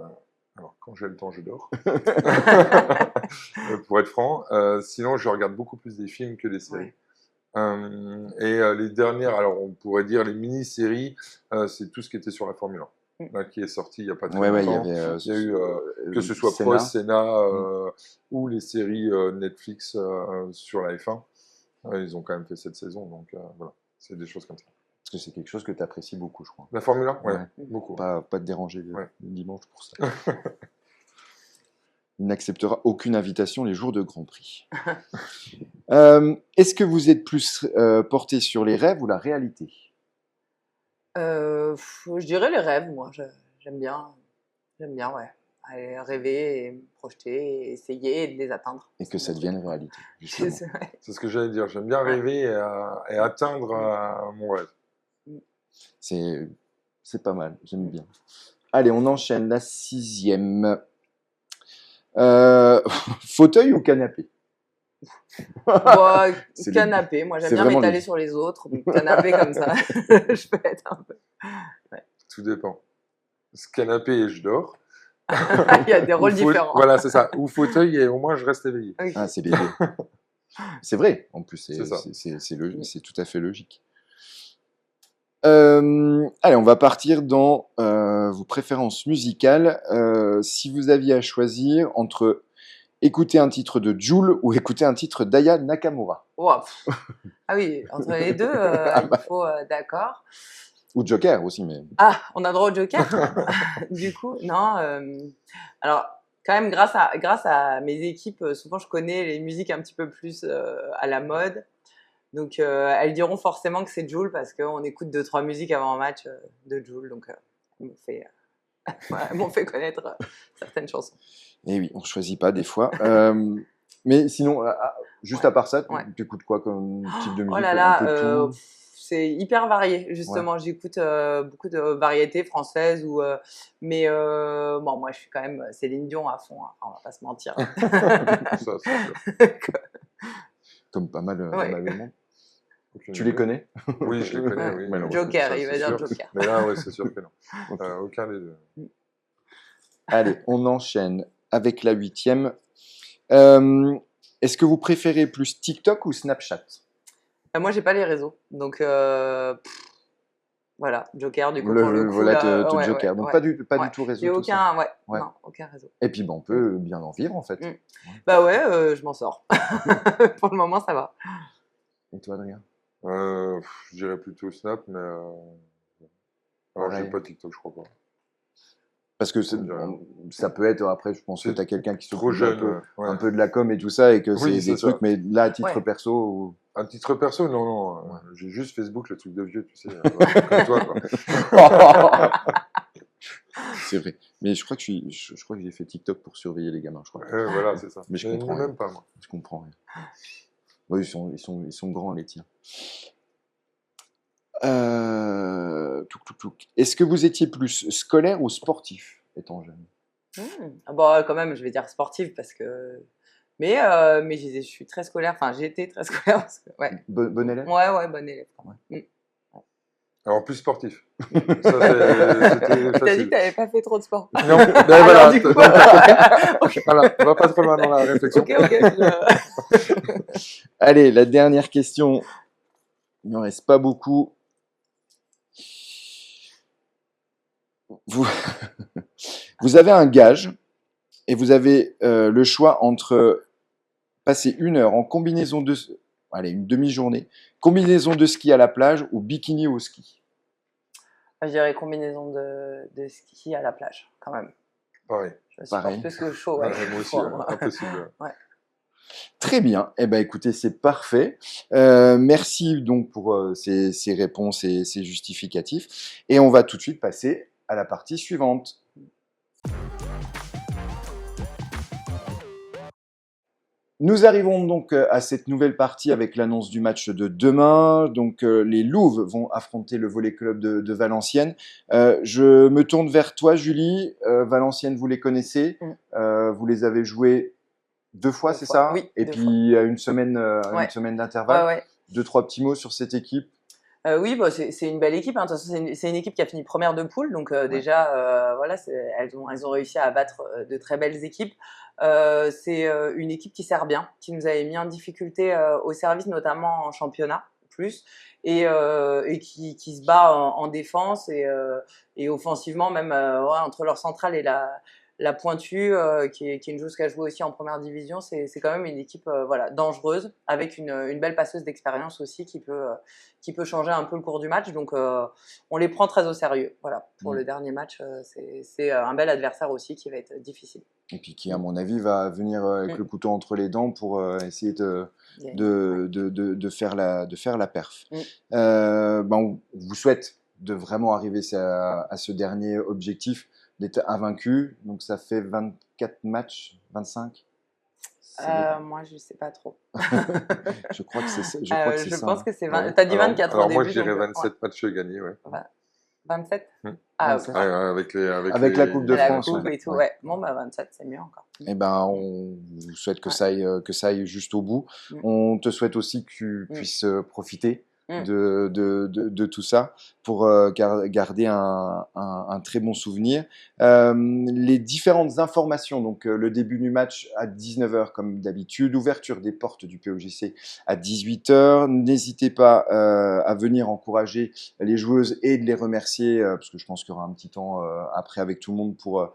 alors, quand j'ai le temps, je dors. Pour être franc. Sinon, je regarde beaucoup plus des films que des séries. Les dernières, alors on pourrait dire les mini-séries, c'est tout ce qui était sur la Formule 1, là, qui est sorti il n'y a pas très Ouais, il y longtemps. avait. Il y a eu, que ce soit Senna. Prost, Senna, ou les séries Netflix sur la F1. Ils ont quand même fait cette saison, donc voilà, c'est des choses comme ça. Parce que c'est quelque chose que tu apprécies beaucoup, je crois. La Formule 1, ouais, Ouais. beaucoup. Pas te déranger le Ouais. dimanche pour ça. Il n'acceptera aucune invitation les jours de Grand Prix. Est-ce que vous êtes plus porté sur les rêves ou la réalité? Je dirais les rêves, moi. J'aime bien. J'aime bien, ouais. Aller rêver et me projeter et essayer de les atteindre. Et que ça devienne réalité, C'est justement. vrai. C'est ce que j'allais dire. J'aime bien Ouais. rêver et atteindre mon rêve. C'est pas mal, j'aime bien. Allez, on enchaîne la 6e. Fauteuil ou canapé? Bon, C'est canapé, moi j'aime c'est bien vraiment m'étaler les- sur les autres, donc canapé comme ça, je peux être un peu. Tout dépend. Ce canapé et je dors. Il y a des rôles différents. Voilà, c'est ça. Ou fauteuil et au moins je reste éveillé. Ok. Ah, c'est bébé. C'est vrai, en plus, C'est ça. c'est tout à fait logique. Allez, on va partir dans vos préférences musicales. Si vous aviez à choisir entre écouter un titre de Jul ou écouter un titre d'Aya Nakamura, Wow, Ah oui, entre les deux, il faut, d'accord. ou Joker aussi, mais Ah, on a droit au Joker du coup, non. Alors, quand même, grâce à mes équipes, souvent je connais les musiques un petit peu plus à la mode. Donc, elles diront forcément que c'est Jul parce qu'on écoute 2-3 musiques avant un match de Jul. Donc, elles m'ont fait connaître certaines chansons. eh oui, on choisit pas des fois. Mais sinon, juste à part ça, Ouais. tu écoutes quoi comme type de Oh musique? là Un là, peu tout. c'est hyper varié, justement. J'écoute beaucoup de variétés françaises, mais bon, moi je suis quand même Céline Dion à fond, hein. Enfin, on va pas se mentir. Ça, c'est sûr. Comme pas mal Ouais. de monde. Aucune Tu les idée. connais? Oui, je les connais, Ouais. oui. Mais non, Joker, Ça, il va c'est dire sûr. Joker. Mais là, ouais, c'est sûr que non. Ok. Aucun des deux. Allez, on enchaîne avec la 8e. Est-ce que vous préférez plus TikTok ou Snapchat? Moi, j'ai pas les réseaux, donc voilà, Joker du coup Le pour le coup voilà, là, te ouais, Joker. Donc ouais, pas du ouais. tout réseau, J'ai tout ça. aucun, Ouais. non, aucun réseau. Et puis on peut bien en vivre en fait. Mm. Bah ouais, je m'en sors. Pour le moment, ça va. Et toi, Adrien? Je dirais plutôt Snap, mais alors j'ai Pareil. pas TikTok, je crois pas. Parce que ça peut être, après, je pense que C'est tu as quelqu'un qui trop s'occupe jeune. un peu de la com et tout ça, et que Oui, c'est des c'est ça. trucs, mais là, à titre Ouais. perso. À titre perso, non. J'ai juste Facebook, le truc de vieux, tu sais. Comme toi, quoi. C'est vrai. Mais je crois que je crois que j'ai fait TikTok pour surveiller les gamins, je crois. Voilà, c'est ça. Mais je comprends rien. Même pas, moi. Je comprends rien. Oui, ils sont grands, les tiens. Est-ce que vous étiez plus scolaire ou sportif étant jeune? Ah bon, quand même, je vais dire sportive parce que. Mais je suis très scolaire. Enfin, j'ai été très scolaire. Parce que, ouais. Bon élève? Ouais, bon élève. Alors, plus sportif. Ça, c'était T'as dit facile. que t'avais pas fait trop de sport. Non, ben Alors, voilà. du coup, Voilà, on va pas trop loin dans la réflexion. ok. Allez, la dernière question. Il n'en reste pas beaucoup. Vous avez un gage et vous avez le choix entre passer 1 heure en combinaison de... Allez, une demi-journée. Combinaison de ski à la plage ou bikini au ski? Je dirais combinaison de ski à la plage, quand même. Pareil. Je supporte Pareil. plus que chaud. Ouais. Moi aussi, impossible. Ouais. Très bien. Eh ben, écoutez, c'est parfait. Merci donc pour ces réponses et ces justificatifs. Et on va tout de suite passer à la partie suivante. Nous arrivons donc à cette nouvelle partie avec l'annonce du match de demain. Donc les Louves vont affronter le Volley Club de Valenciennes. Je me tourne vers toi, Julie. Valenciennes, vous les connaissez. Vous les avez joués 2 fois, c'est ça? Oui. Et puis à une semaine d'intervalle. Ouais. 2-3 petits mots sur cette équipe. Oui, bah, c'est une belle équipe. Hein. De toute façon, c'est une équipe qui a fini première de poule. Donc déjà, voilà, elles ont réussi à abattre de très belles équipes. C'est une équipe qui sert bien, qui nous avait mis en difficulté au service, notamment en championnat, plus, et qui se bat en défense et offensivement, même entre leur centrale et la pointue, qui est une joueuse qui a joué aussi en première division. C'est quand même une équipe voilà, dangereuse, avec une belle passeuse d'expérience aussi qui peut changer un peu le cours du match. Donc on les prend très au sérieux. Voilà, pour le dernier match, c'est un bel adversaire aussi qui va être difficile. Et puis qui, à mon avis, va venir avec le couteau entre les dents pour essayer de faire la perf. On vous souhaite de vraiment arriver à ce dernier objectif, d'être invaincu. Donc ça fait 24 matchs, 25? Moi, je ne sais pas trop. Je crois que c'est ça. Je pense que c'est 20. Tu as dit 24 alors au début. moi, je dirais 27 matchs gagnés. Ouais. 27 Ah, ok. Avec la Coupe de France. La coupe et tout, ouais. Bon, 27, c'est mieux encore. Eh ben, on vous souhaite que ça aille juste au bout. On te souhaite aussi que tu puisses profiter de tout ça pour garder un très bon souvenir. Les différentes informations, donc le début du match à 19h comme d'habitude, ouverture des portes du POJC à 18h. N'hésitez pas à venir encourager les joueuses et de les remercier, parce que je pense qu'il y aura un petit temps après avec tout le monde pour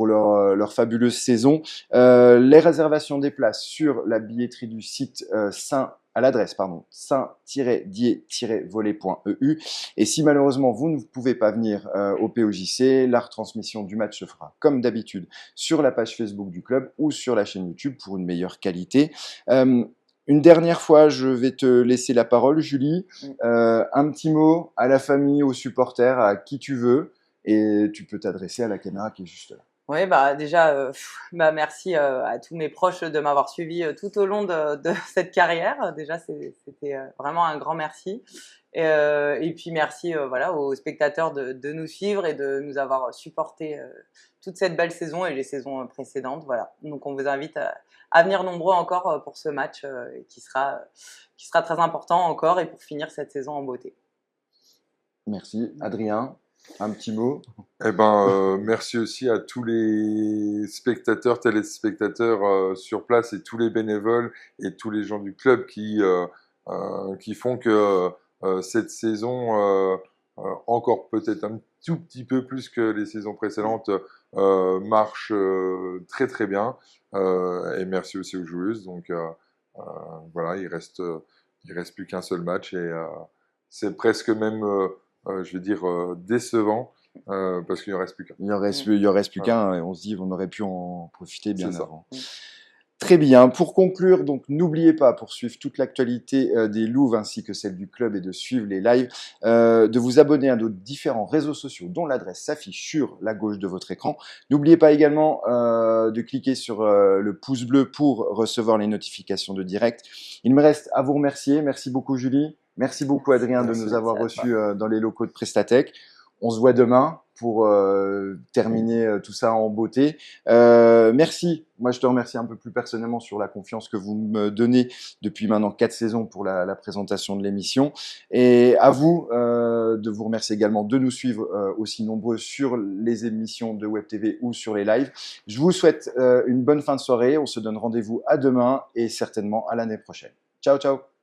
leur fabuleuse saison. Les réservations des places sur la billetterie du site à l'adresse saint-dié-volley.eu. Et si malheureusement vous ne pouvez pas venir au POJC, la retransmission du match se fera comme d'habitude sur la page Facebook du club ou sur la chaîne YouTube pour une meilleure qualité. Une dernière fois, je vais te laisser la parole, Julie. Un petit mot à la famille, aux supporters, à qui tu veux, et tu peux t'adresser à la caméra qui est juste là. Oui, déjà, merci à tous mes proches de m'avoir suivi tout au long de cette carrière. Déjà, c'était vraiment un grand merci. Et puis merci voilà, aux spectateurs de nous suivre et de nous avoir supporté toute cette belle saison et les saisons précédentes. Voilà. Donc on vous invite à venir nombreux encore pour ce match qui sera très important encore et pour finir cette saison en beauté. Merci. Adrien, un petit mot? Merci aussi à tous les spectateurs, téléspectateurs sur place et tous les bénévoles et tous les gens du club qui font que cette saison, encore peut-être un tout petit peu plus que les saisons précédentes, marche très très bien. Et merci aussi aux joueuses. Donc voilà, il reste plus qu'un seul match et c'est presque même, je vais dire, décevant parce qu'il ne reste plus qu'un. Il y reste plus qu'un, et on se dit on aurait pu en profiter bien C'est ça. avant. Très bien. Pour conclure, donc n'oubliez pas, pour suivre toute l'actualité des Louves ainsi que celle du club et de suivre les lives, de vous abonner à nos différents réseaux sociaux dont l'adresse s'affiche sur la gauche de votre écran. N'oubliez pas également de cliquer sur le pouce bleu pour recevoir les notifications de direct. Il me reste à vous remercier. Merci beaucoup Julie. Merci beaucoup Adrien de nous avoir reçus dans les locaux de Prestatec. On se voit demain pour terminer tout ça en beauté. Merci. Moi, je te remercie un peu plus personnellement sur la confiance que vous me donnez depuis maintenant 4 saisons pour la présentation de l'émission. Et à vous de vous remercier également de nous suivre aussi nombreux sur les émissions de Web TV ou sur les lives. Je vous souhaite une bonne fin de soirée. On se donne rendez-vous à demain et certainement à l'année prochaine. Ciao, ciao.